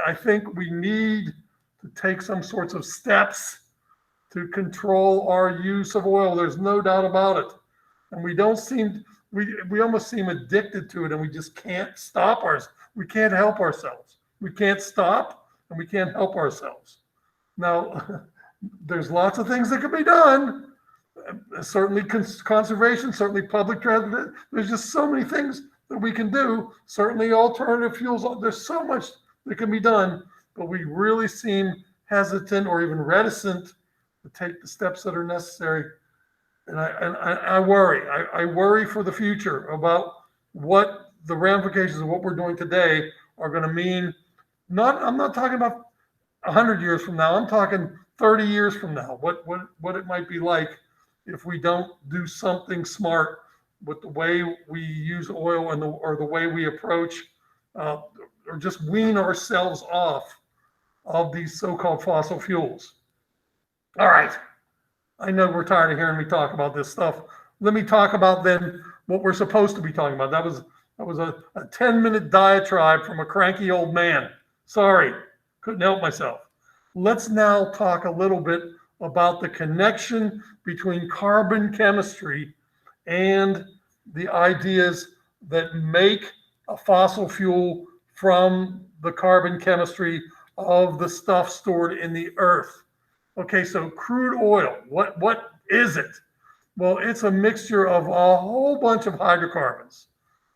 I think we need to take some sorts of steps to control our use of oil. There's no doubt about it. And we almost seem addicted to it, and we just can't stop ourselves. We can't help ourselves. We can't stop, and we can't help ourselves. Now, there's lots of things that can be done. Certainly conservation, certainly public transit. There's just so many things that we can do. Certainly alternative fuels. There's so much that can be done, but we really seem hesitant or even reticent to take the steps that are necessary. And I worry. I worry for the future about what the ramifications of what we're doing today are going to mean. I'm not talking about 100 years from now. I'm talking 30 years from now. What it might be like if we don't do something smart with the way we use oil or the way we approach or just wean ourselves off of these so-called fossil fuels. All right. I know we're tired of hearing me talk about this stuff. Let me talk about then what we're supposed to be talking about. That was a 10-minute diatribe from a cranky old man. Sorry, couldn't help myself. Let's now talk a little bit about the connection between carbon chemistry and the ideas that make a fossil fuel from the carbon chemistry of the stuff stored in the earth. Okay, so crude oil, what is it? Well, it's a mixture of a whole bunch of hydrocarbons.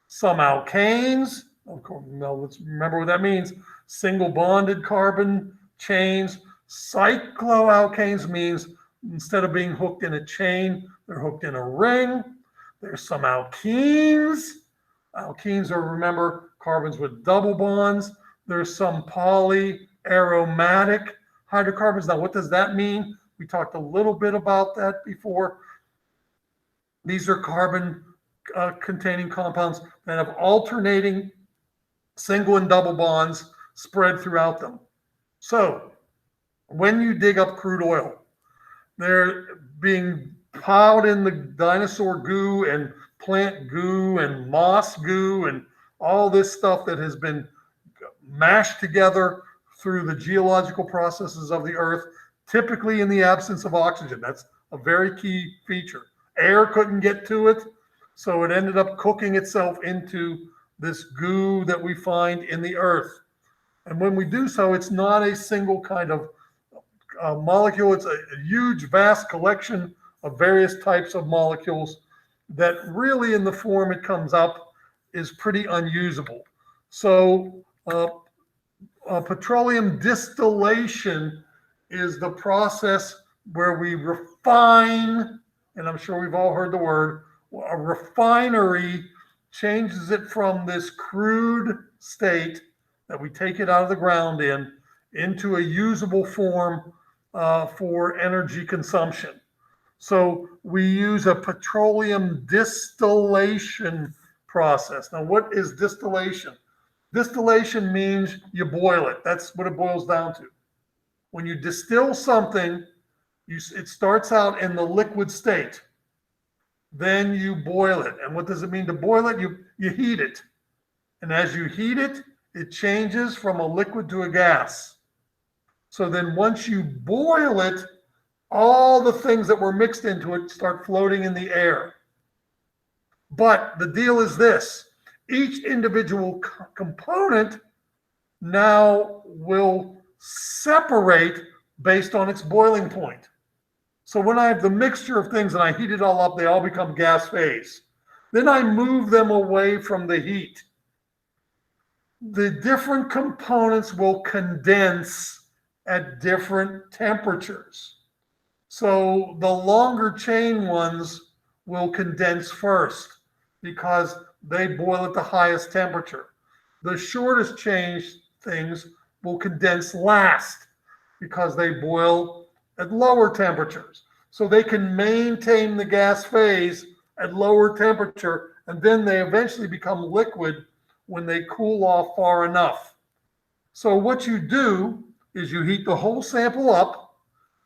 Some alkanes, of course, now let's remember what that means. Single bonded carbon chains. Cycloalkanes means instead of being hooked in a chain, they're hooked in a ring. There's some alkenes. Alkenes are, remember, carbons with double bonds. There's some polyaromatic hydrocarbons. Now, what does that mean? We talked a little bit about that before. These are carbon containing compounds that have alternating single and double bonds spread throughout them. So when you dig up crude oil, they're being plowed in the dinosaur goo and plant goo and moss goo and all this stuff that has been mashed together through the geological processes of the earth, typically in the absence of oxygen. That's a very key feature. Air couldn't get to it, so it ended up cooking itself into this goo that we find in the earth. And when we do so, it's not a single kind of molecule. It's a huge, vast collection of various types of molecules that really, in the form it comes up, is pretty unusable. So petroleum distillation is the process where we refine, and I'm sure we've all heard the word, a refinery changes it from this crude state that we take it out of the ground into a usable form for energy consumption. So we use a petroleum distillation process. Now, what is distillation? Distillation means you boil it. That's what it boils down to. When you distill something, it starts out in the liquid state. Then you boil it. And what does it mean to boil it? You heat it. And as you heat it, it changes from a liquid to a gas. So then once you boil it, all the things that were mixed into it start floating in the air. But the deal is this: each individual component now will separate based on its boiling point. So when I have the mixture of things and I heat it all up, they all become gas phase. Then I move them away from the heat. The different components will condense at different temperatures. So the longer chain ones will condense first because they boil at the highest temperature. The shortest chain things will condense last because they boil at lower temperatures. So they can maintain the gas phase at lower temperature, and then they eventually become liquid when they cool off far enough. So what you do is you heat the whole sample up,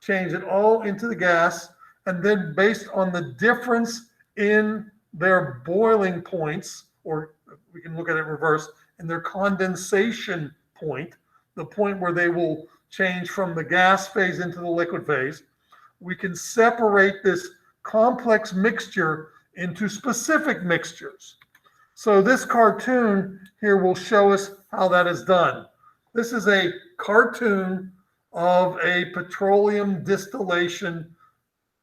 change it all into the gas, and then based on the difference in their boiling points, or we can look at it reverse, in their condensation point, the point where they will change from the gas phase into the liquid phase, we can separate this complex mixture into specific mixtures. So this cartoon here will show us how that is done. This is a cartoon of a petroleum distillation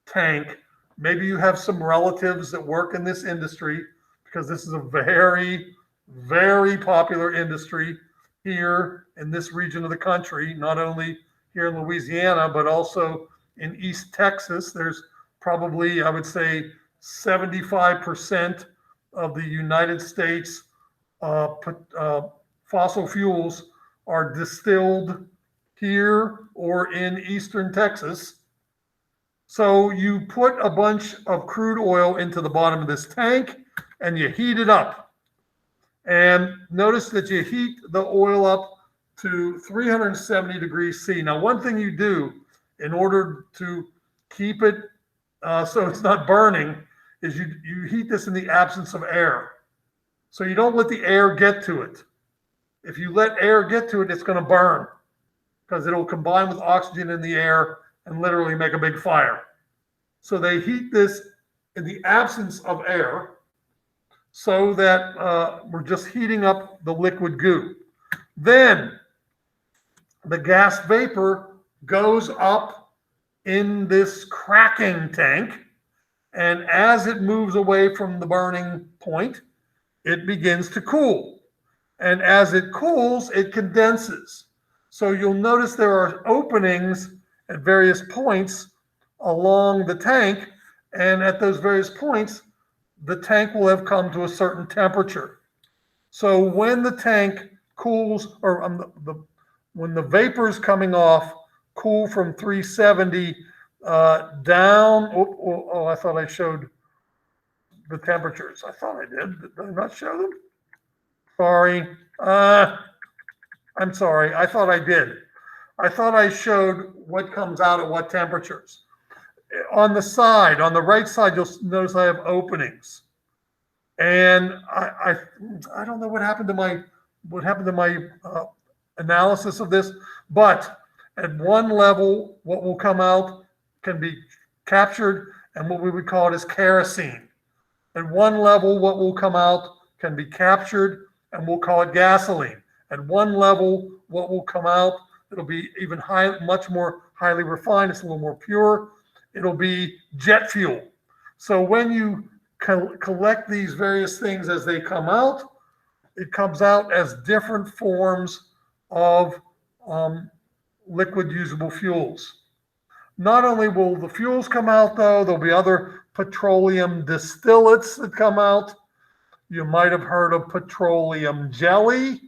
tank. Maybe you have some relatives that work in this industry, because this is a very, very popular industry here in this region of the country, not only here in Louisiana, but also in East Texas. There's probably, I would say, 75% of the United States fossil fuels are distilled here or in Eastern Texas. So you put a bunch of crude oil into the bottom of this tank and you heat it up. And notice that you heat the oil up to 370 degrees C. Now, one thing you do in order to keep it so it's not burning is you heat this in the absence of air. So you don't let the air get to it. If you let air get to it, it's going to burn because it'll combine with oxygen in the air and literally make a big fire. So they heat this in the absence of air so that we're just heating up the liquid goo. Then the gas vapor goes up in this cracking tank, and as it moves away from the burning point, it begins to cool. And as it cools, it condenses. So you'll notice there are openings at various points along the tank, and at those various points, the tank will have come to a certain temperature. So when the tank cools, or when the vapors coming off cool from 370 down, I thought I showed the temperatures. I thought I did. Did I not show them? Sorry. I'm sorry. I thought I did. I thought I showed what comes out at what temperatures. On the side, on the right side, you'll notice I have openings. And I don't know what happened to my analysis of this, but at one level, what will come out can be captured, and what we would call it is kerosene. At one level, what will come out can be captured, and we'll call it gasoline. At one level, what will come out, it'll be even much more highly refined, it's a little more pure, it'll be jet fuel. So when you collect these various things as they come out, it comes out as different forms of liquid usable fuels. Not only will the fuels come out, though, there'll be other petroleum distillates that come out. You might have heard of petroleum jelly.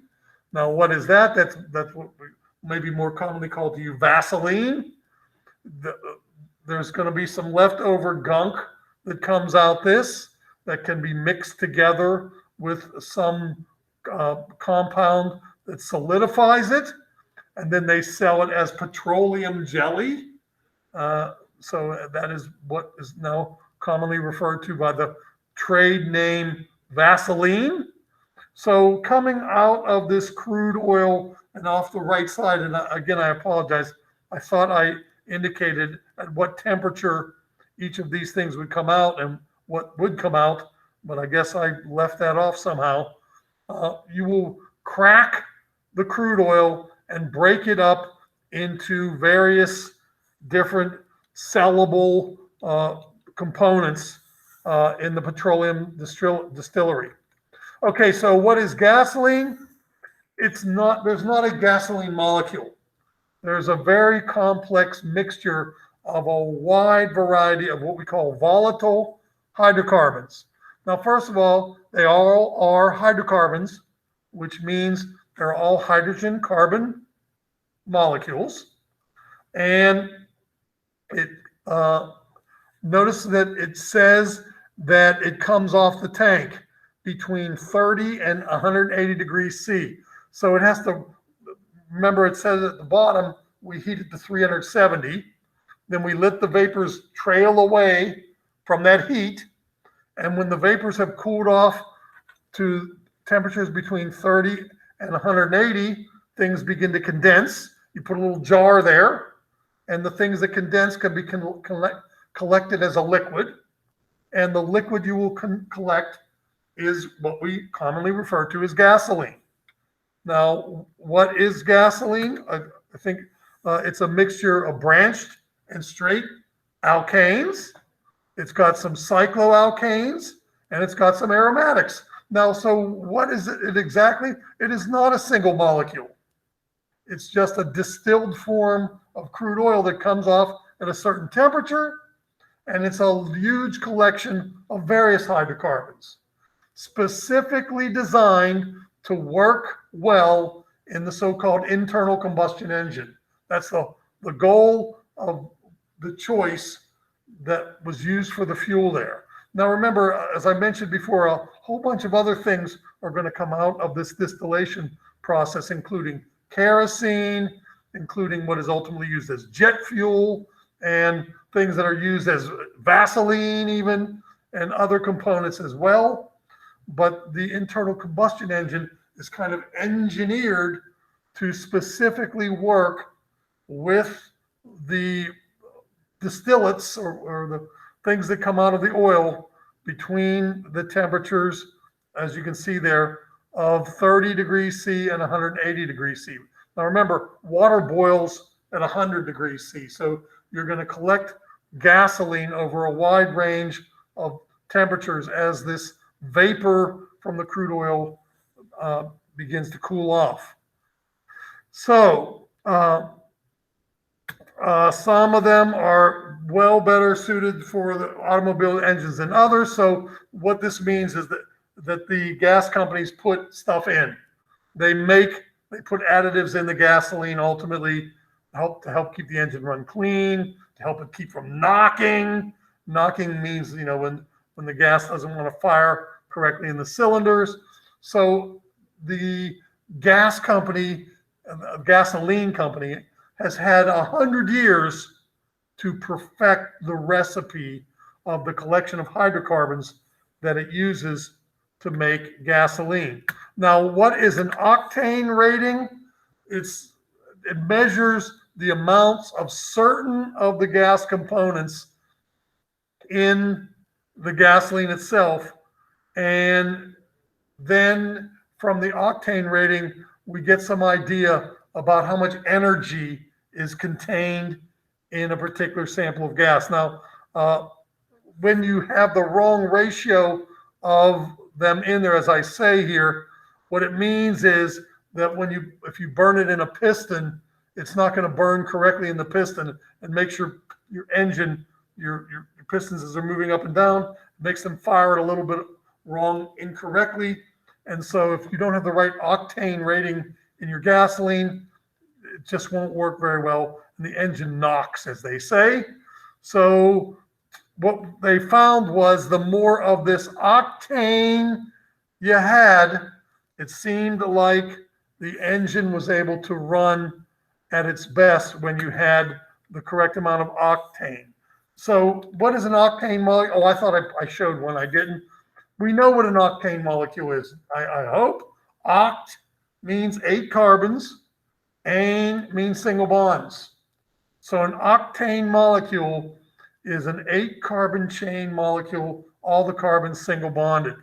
Now, what is that? That's what maybe more commonly called to you Vaseline. There's going to be some leftover gunk that comes out this that can be mixed together with some compound that solidifies it, and then they sell it as petroleum jelly. So that is what is now commonly referred to by the trade name Vaseline. So coming out of this crude oil and off the right side, and again, I apologize, I thought I indicated at what temperature each of these things would come out and what would come out, but I guess I left that off somehow. You will crack the crude oil and break it up into various different sellable components in the petroleum distillery. Okay, so what is gasoline? There's not a gasoline molecule. There's a very complex mixture of a wide variety of what we call volatile hydrocarbons. Now, first of all, they all are hydrocarbons, which means they're all hydrogen carbon molecules. And notice that it says that it comes off the tank between 30 and 180 degrees C. So it has to, remember it says at the bottom, we heat it to 370. Then we let the vapors trail away from that heat. And when the vapors have cooled off to temperatures between 30 and 180, things begin to condense. You put a little jar there, and the things that condense can be collected as a liquid. And the liquid you will collect is what we commonly refer to as gasoline. Now, what is gasoline? I think it's a mixture of branched and straight alkanes. It's got some cycloalkanes, and it's got some aromatics. Now, so what is it exactly? It is not a single molecule. It's just a distilled form of crude oil that comes off at a certain temperature, and it's a huge collection of various hydrocarbons, specifically designed to work well in the so-called internal combustion engine. That's the goal of the choice that was used for the fuel there. Now remember, as I mentioned before, a whole bunch of other things are going to come out of this distillation process, including kerosene, including what is ultimately used as jet fuel, and things that are used as Vaseline even, and other components as well. But the internal combustion engine is kind of engineered to specifically work with the distillates or the things that come out of the oil between the temperatures, as you can see there, of 30 degrees C and 180 degrees C. Now remember, water boils at 100 degrees C, so you're going to collect gasoline over a wide range of temperatures as this vapor from the crude oil begins to cool off. So some of them are well better suited for the automobile engines than others. So what this means is that the gas companies put stuff in. They put additives in the gasoline ultimately to help keep the engine run clean, to help it keep from knocking. Knocking means, when the gas doesn't want to fire correctly in the cylinders. So the gas company, gasoline company, has had 100 years to perfect the recipe of the collection of hydrocarbons that it uses to make gasoline. Now, what is an octane rating? It measures the amounts of certain of the gas components in the gasoline itself. And then from the octane rating, we get some idea about how much energy is contained in a particular sample of gas. Now, when you have the wrong ratio of them in there, as I say here, what it means is that if you burn it in a piston, it's not going to burn correctly in the piston, and makes your engine, your pistons as they're moving up and down, makes them fire it a little bit wrong, incorrectly. And so if you don't have the right octane rating in your gasoline, it just won't work very well, and the engine knocks, as they say. So what they found was the more of this octane you had, it seemed like the engine was able to run at its best when you had the correct amount of octane. So what is an octane molecule? Oh, I thought I showed one. I didn't. We know what an octane molecule is, I hope. Oct means 8 carbons. Ane means single bonds. So an octane molecule is an 8-carbon chain molecule, all the carbons single bonded.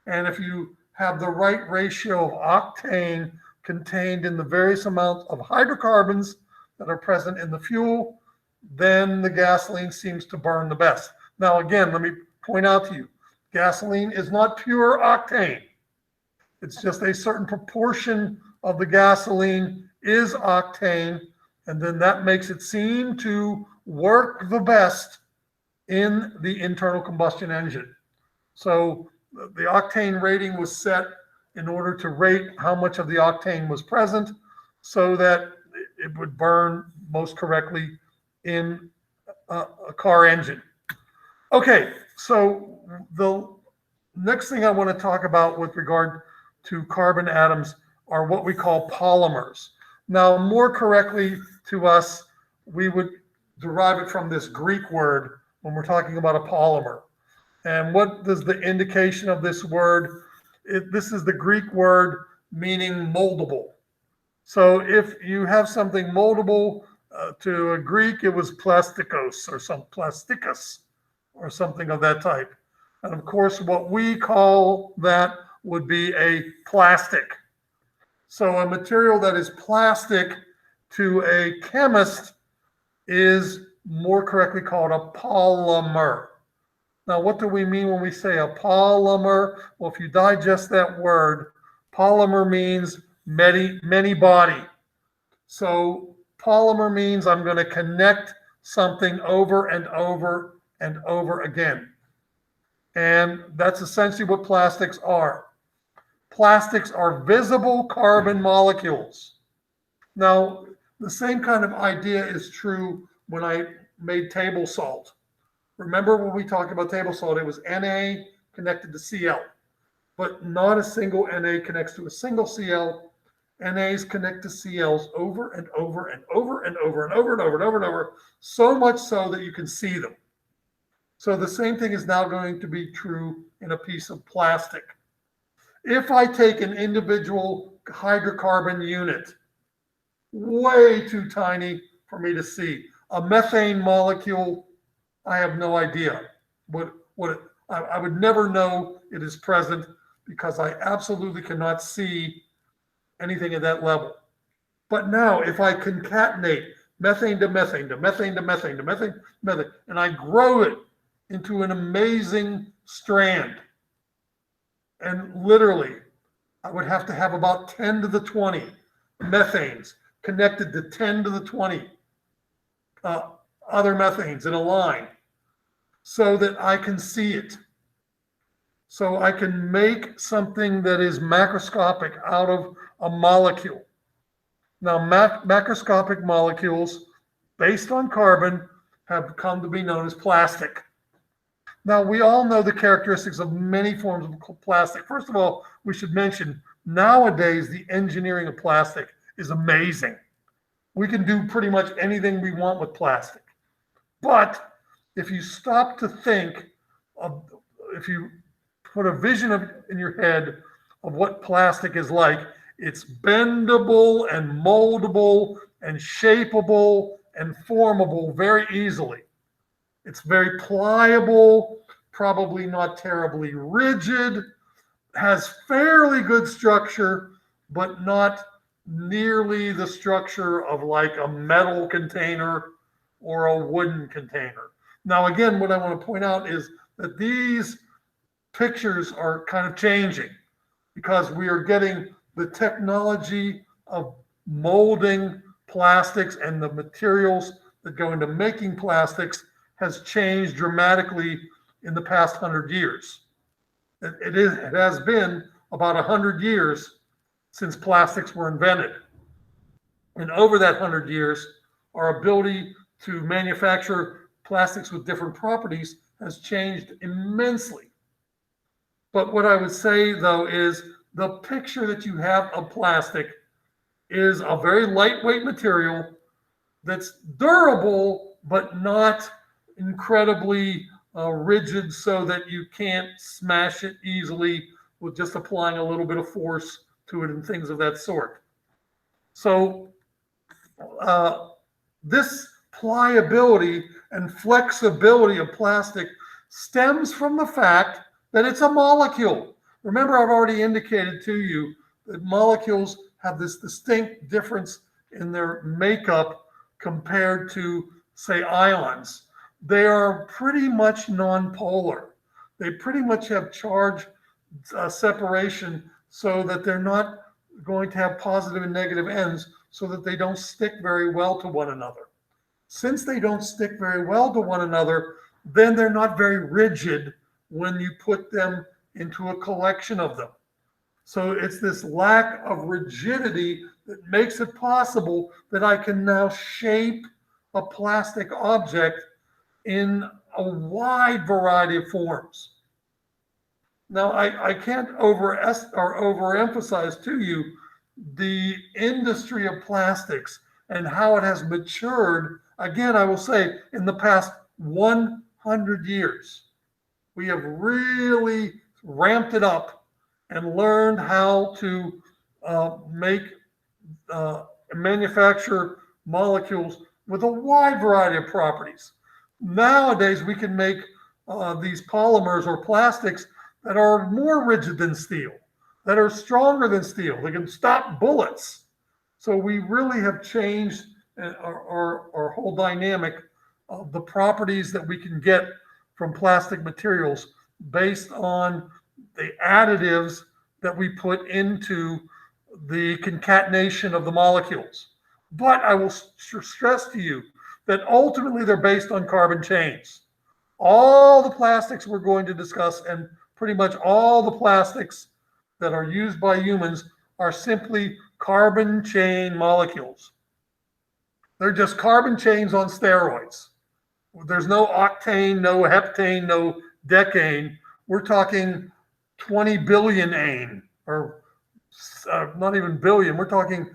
And if you have the right ratio of octane contained in the various amounts of hydrocarbons that are present in the fuel, then the gasoline seems to burn the best. Now, again, let me point out to you, gasoline is not pure octane. It's just a certain proportion of the gasoline is octane, and then that makes it seem to work the best in the internal combustion engine. So the octane rating was set in order to rate how much of the octane was present so that it would burn most correctly in a car engine. Okay, so the next thing I want to talk about with regard to carbon atoms are what we call polymers. Now, more correctly to us, we would derive it from this Greek word when we're talking about a polymer. And what is the indication of this word? This is the Greek word meaning moldable. So if you have something moldable, to a Greek, it was plastikos or some plasticus or something of that type. And of course, what we call that would be a plastic. So a material that is plastic to a chemist is more correctly called a polymer. Now, what do we mean when we say a polymer? Well, if you digest that word, polymer means many body. So polymer means I'm going to connect something over and over and over again. And that's essentially what plastics are. Plastics are visible carbon molecules. Now, the same kind of idea is true when I made table salt. Remember when we talked about table salt, it was Na connected to Cl, but not a single Na connects to a single Cl. NAs connect to CLs over and over and over and over and over and over and over and over, so much so that you can see them. So the same thing is now going to be true in a piece of plastic. If I take an individual hydrocarbon unit, way too tiny for me to see, a methane molecule, I have no idea I would never know it is present because I absolutely cannot see anything at that level. But now if I concatenate methane to methane to methane to methane to methane, and I grow it into an amazing strand, and literally I would have to have about 10 to the 20 methanes connected to 10 to the 20 other methanes in a line so that I can see it. So I can make something that is macroscopic out of a molecule. Now, macroscopic molecules based on carbon have come to be known as plastic. Now, we all know the characteristics of many forms of plastic. First of all, we should mention nowadays the engineering of plastic is amazing. We can do pretty much anything we want with plastic. But if you stop to think of, if you put a vision in your head of what plastic is like, it's bendable and moldable and shapeable and formable very easily. It's very pliable, probably not terribly rigid, has fairly good structure, but not nearly the structure of like a metal container or a wooden container. Now, again, what I want to point out is that these pictures are kind of changing because we are getting the technology of molding plastics, and the materials that go into making plastics has changed dramatically in the past 100 years. It has been about 100 years since plastics were invented. And over that 100 years, our ability to manufacture plastics with different properties has changed immensely. But what I would say, though, is the picture that you have of plastic is a very lightweight material that's durable, but not incredibly rigid so that you can't smash it easily with just applying a little bit of force to it and things of that sort. So this pliability and flexibility of plastic stems from the fact that it's a molecule. Remember, I've already indicated to you that molecules have this distinct difference in their makeup compared to, say, ions. They are pretty much nonpolar. They pretty much have charge separation so that they're not going to have positive and negative ends, so that they don't stick very well to one another. Since they don't stick very well to one another, then they're not very rigid when you put them into a collection of them. So it's this lack of rigidity that makes it possible that I can now shape a plastic object in a wide variety of forms. Now, I can't overemphasize to you the industry of plastics and how it has matured. Again, I will say, in the past 100 years, we have really ramped it up and learned how to manufacture molecules with a wide variety of properties. Nowadays, we can make these polymers or plastics that are more rigid than steel, that are stronger than steel. They can stop bullets. So we really have changed our whole dynamic of the properties that we can get from plastic materials based on the additives that we put into the concatenation of the molecules. But I will stress to you that ultimately they're based on carbon chains. All the plastics we're going to discuss, and pretty much all the plastics that are used by humans, are simply carbon chain molecules. They're just carbon chains on steroids. There's no octane, no heptane, no decane. We're talking 20 billion ane, or not even billion. We're talking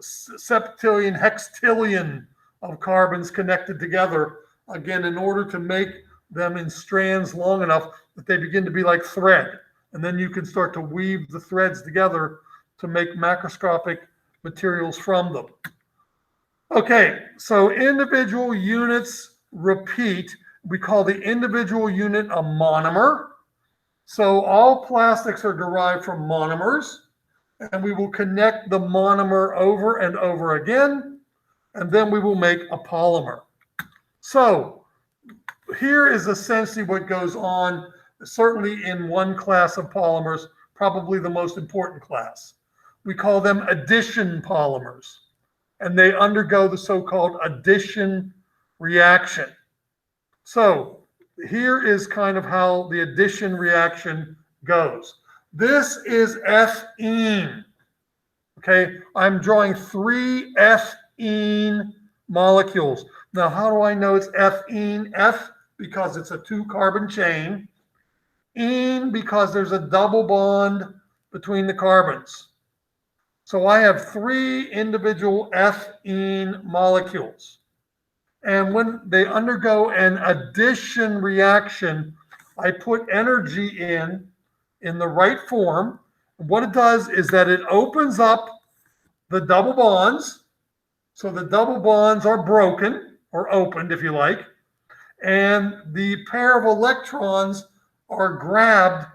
septillion, hextillion of carbons connected together, again, in order to make them in strands long enough that they begin to be like thread. And then you can start to weave the threads together to make macroscopic materials from them. Okay, so individual units repeat. We call the individual unit a monomer. So all plastics are derived from monomers, and we will connect the monomer over and over again, and then we will make a polymer. So here is essentially what goes on, certainly in one class of polymers, probably the most important class. We call them addition polymers, and they undergo the so-called addition reaction. So here is kind of how the addition reaction goes. This is ethene. Okay, I'm drawing 3 ethene molecules. Now, how do I know it's ethene? F, because it's a 2-carbon chain. Ene, because there's a double bond between the carbons. So I have 3 individual ethene molecules. And when they undergo an addition reaction, I put energy in the right form. What it does is that it opens up the double bonds. So the double bonds are broken, or opened if you like, and the pair of electrons are grabbed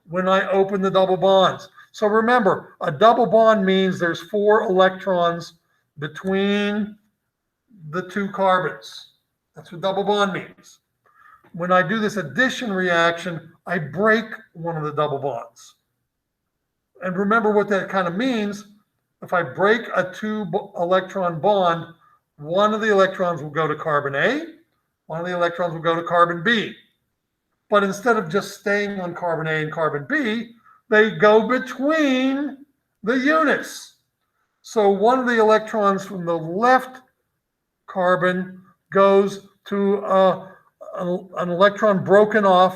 when I open the double bonds. So remember, a double bond means there's 4 electrons between the 2 carbons. That's what double bond means. When I do this addition reaction, I break one of the double bonds. And remember what that kind of means. If I break a two-electron bond, one of the electrons will go to carbon A, one of the electrons will go to carbon B. But instead of just staying on carbon A and carbon B, they go between the units. So one of the electrons from the left carbon goes to an electron broken off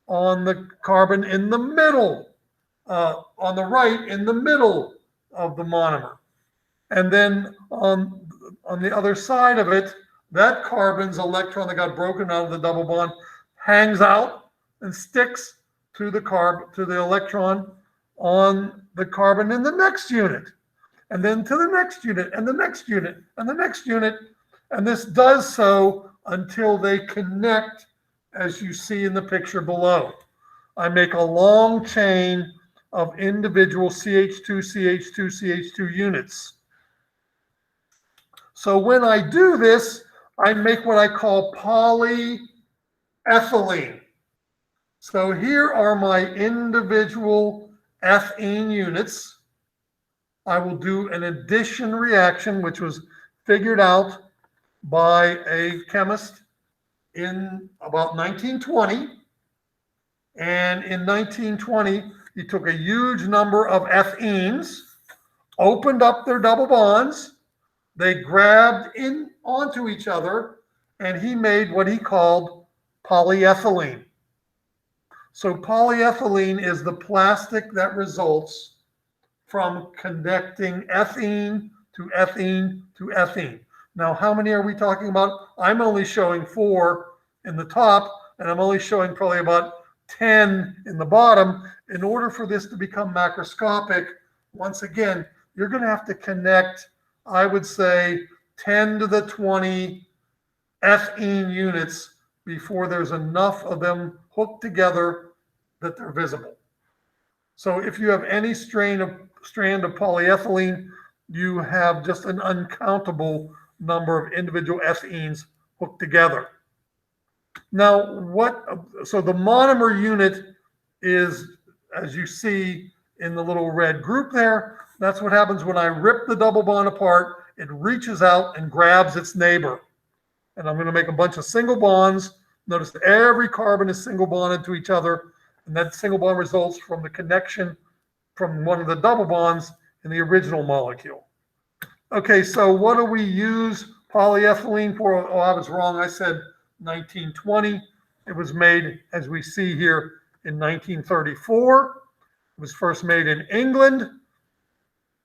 on the carbon in the middle, on the right in the middle of the monomer. And then on the other side of it, that carbon's electron that got broken out of the double bond hangs out and sticks to the electron on the carbon in the next unit, and then to the next unit, and the next unit, and the next unit. And this does so until they connect, as you see in the picture below. I make a long chain of individual CH2, CH2, CH2 units. So when I do this, I make what I call polyethylene. So here are my individual ethene units. I will do an addition reaction, which was figured out by a chemist in about 1920. And in 1920, he took a huge number of ethenes, opened up their double bonds, they grabbed in onto each other, and he made what he called polyethylene. So polyethylene is the plastic that results from connecting ethene to ethene to ethene. Now, how many are we talking about? I'm only showing 4 in the top, and I'm only showing probably about 10 in the bottom. In order for this to become macroscopic, once again, you're going to have to connect, I would say, 10 to the 20 ethene units before there's enough of them hooked together that they're visible. So if you have any strand of polyethylene, you have just an uncountable number of individual ethenes hooked together. Now, so the monomer unit is, as you see in the little red group there, that's what happens when I rip the double bond apart. It reaches out and grabs its neighbor. And I'm going to make a bunch of single bonds. Notice that every carbon is single bonded to each other, and that single bond results from the connection from one of the double bonds in the original molecule. Okay, so what do we use polyethylene for? Oh, I was wrong. I said 1920. It was made, as we see here, in 1934. It was first made in England,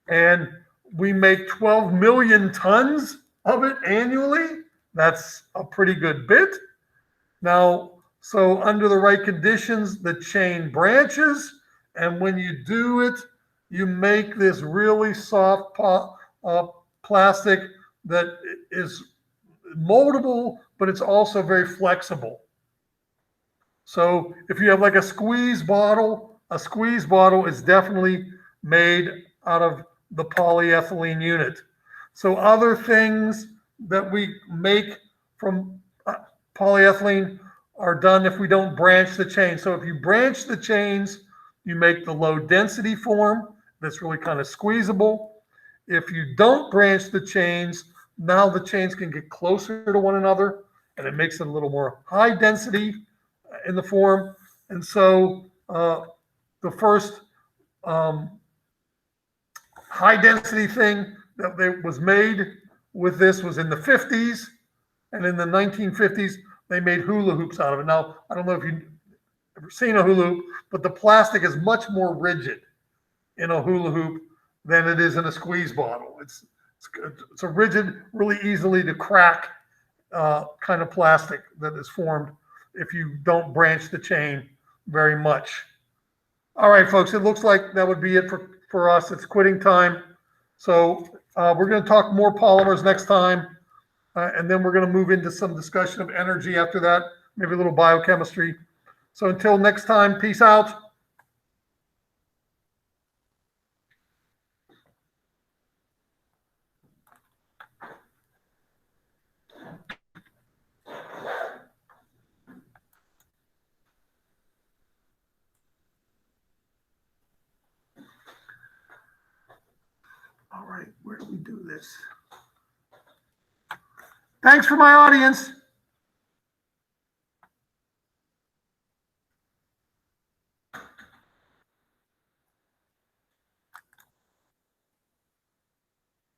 and we make 12 million tons of it annually. That's a pretty good bit. Now, so under the right conditions, the chain branches, and when you do it, you make this really soft plastic that is moldable, but it's also very flexible. So if you have like a squeeze bottle is definitely made out of the polyethylene unit. So other things that we make from polyethylene are done if we don't branch the chain. So if you branch the chains, you make the low density form that's really kind of squeezable. If you don't branch the chains, now the chains can get closer to one another, and it makes it a little more high density in the form. And so the first high density thing that was made with this was in the 50s, and in the 1950s, they made hula hoops out of it. Now, I don't know if you've ever seen a hula hoop, but the plastic is much more rigid in a hula hoop than it is in a squeeze bottle. It's a rigid, really easily to crack kind of plastic that is formed if you don't branch the chain very much. All right, folks, it looks like that would be it for us. It's quitting time. So we're going to talk more polymers next time. And then we're going to move into some discussion of energy after that, maybe a little biochemistry. So until next time, peace out. this. Thanks for my audience.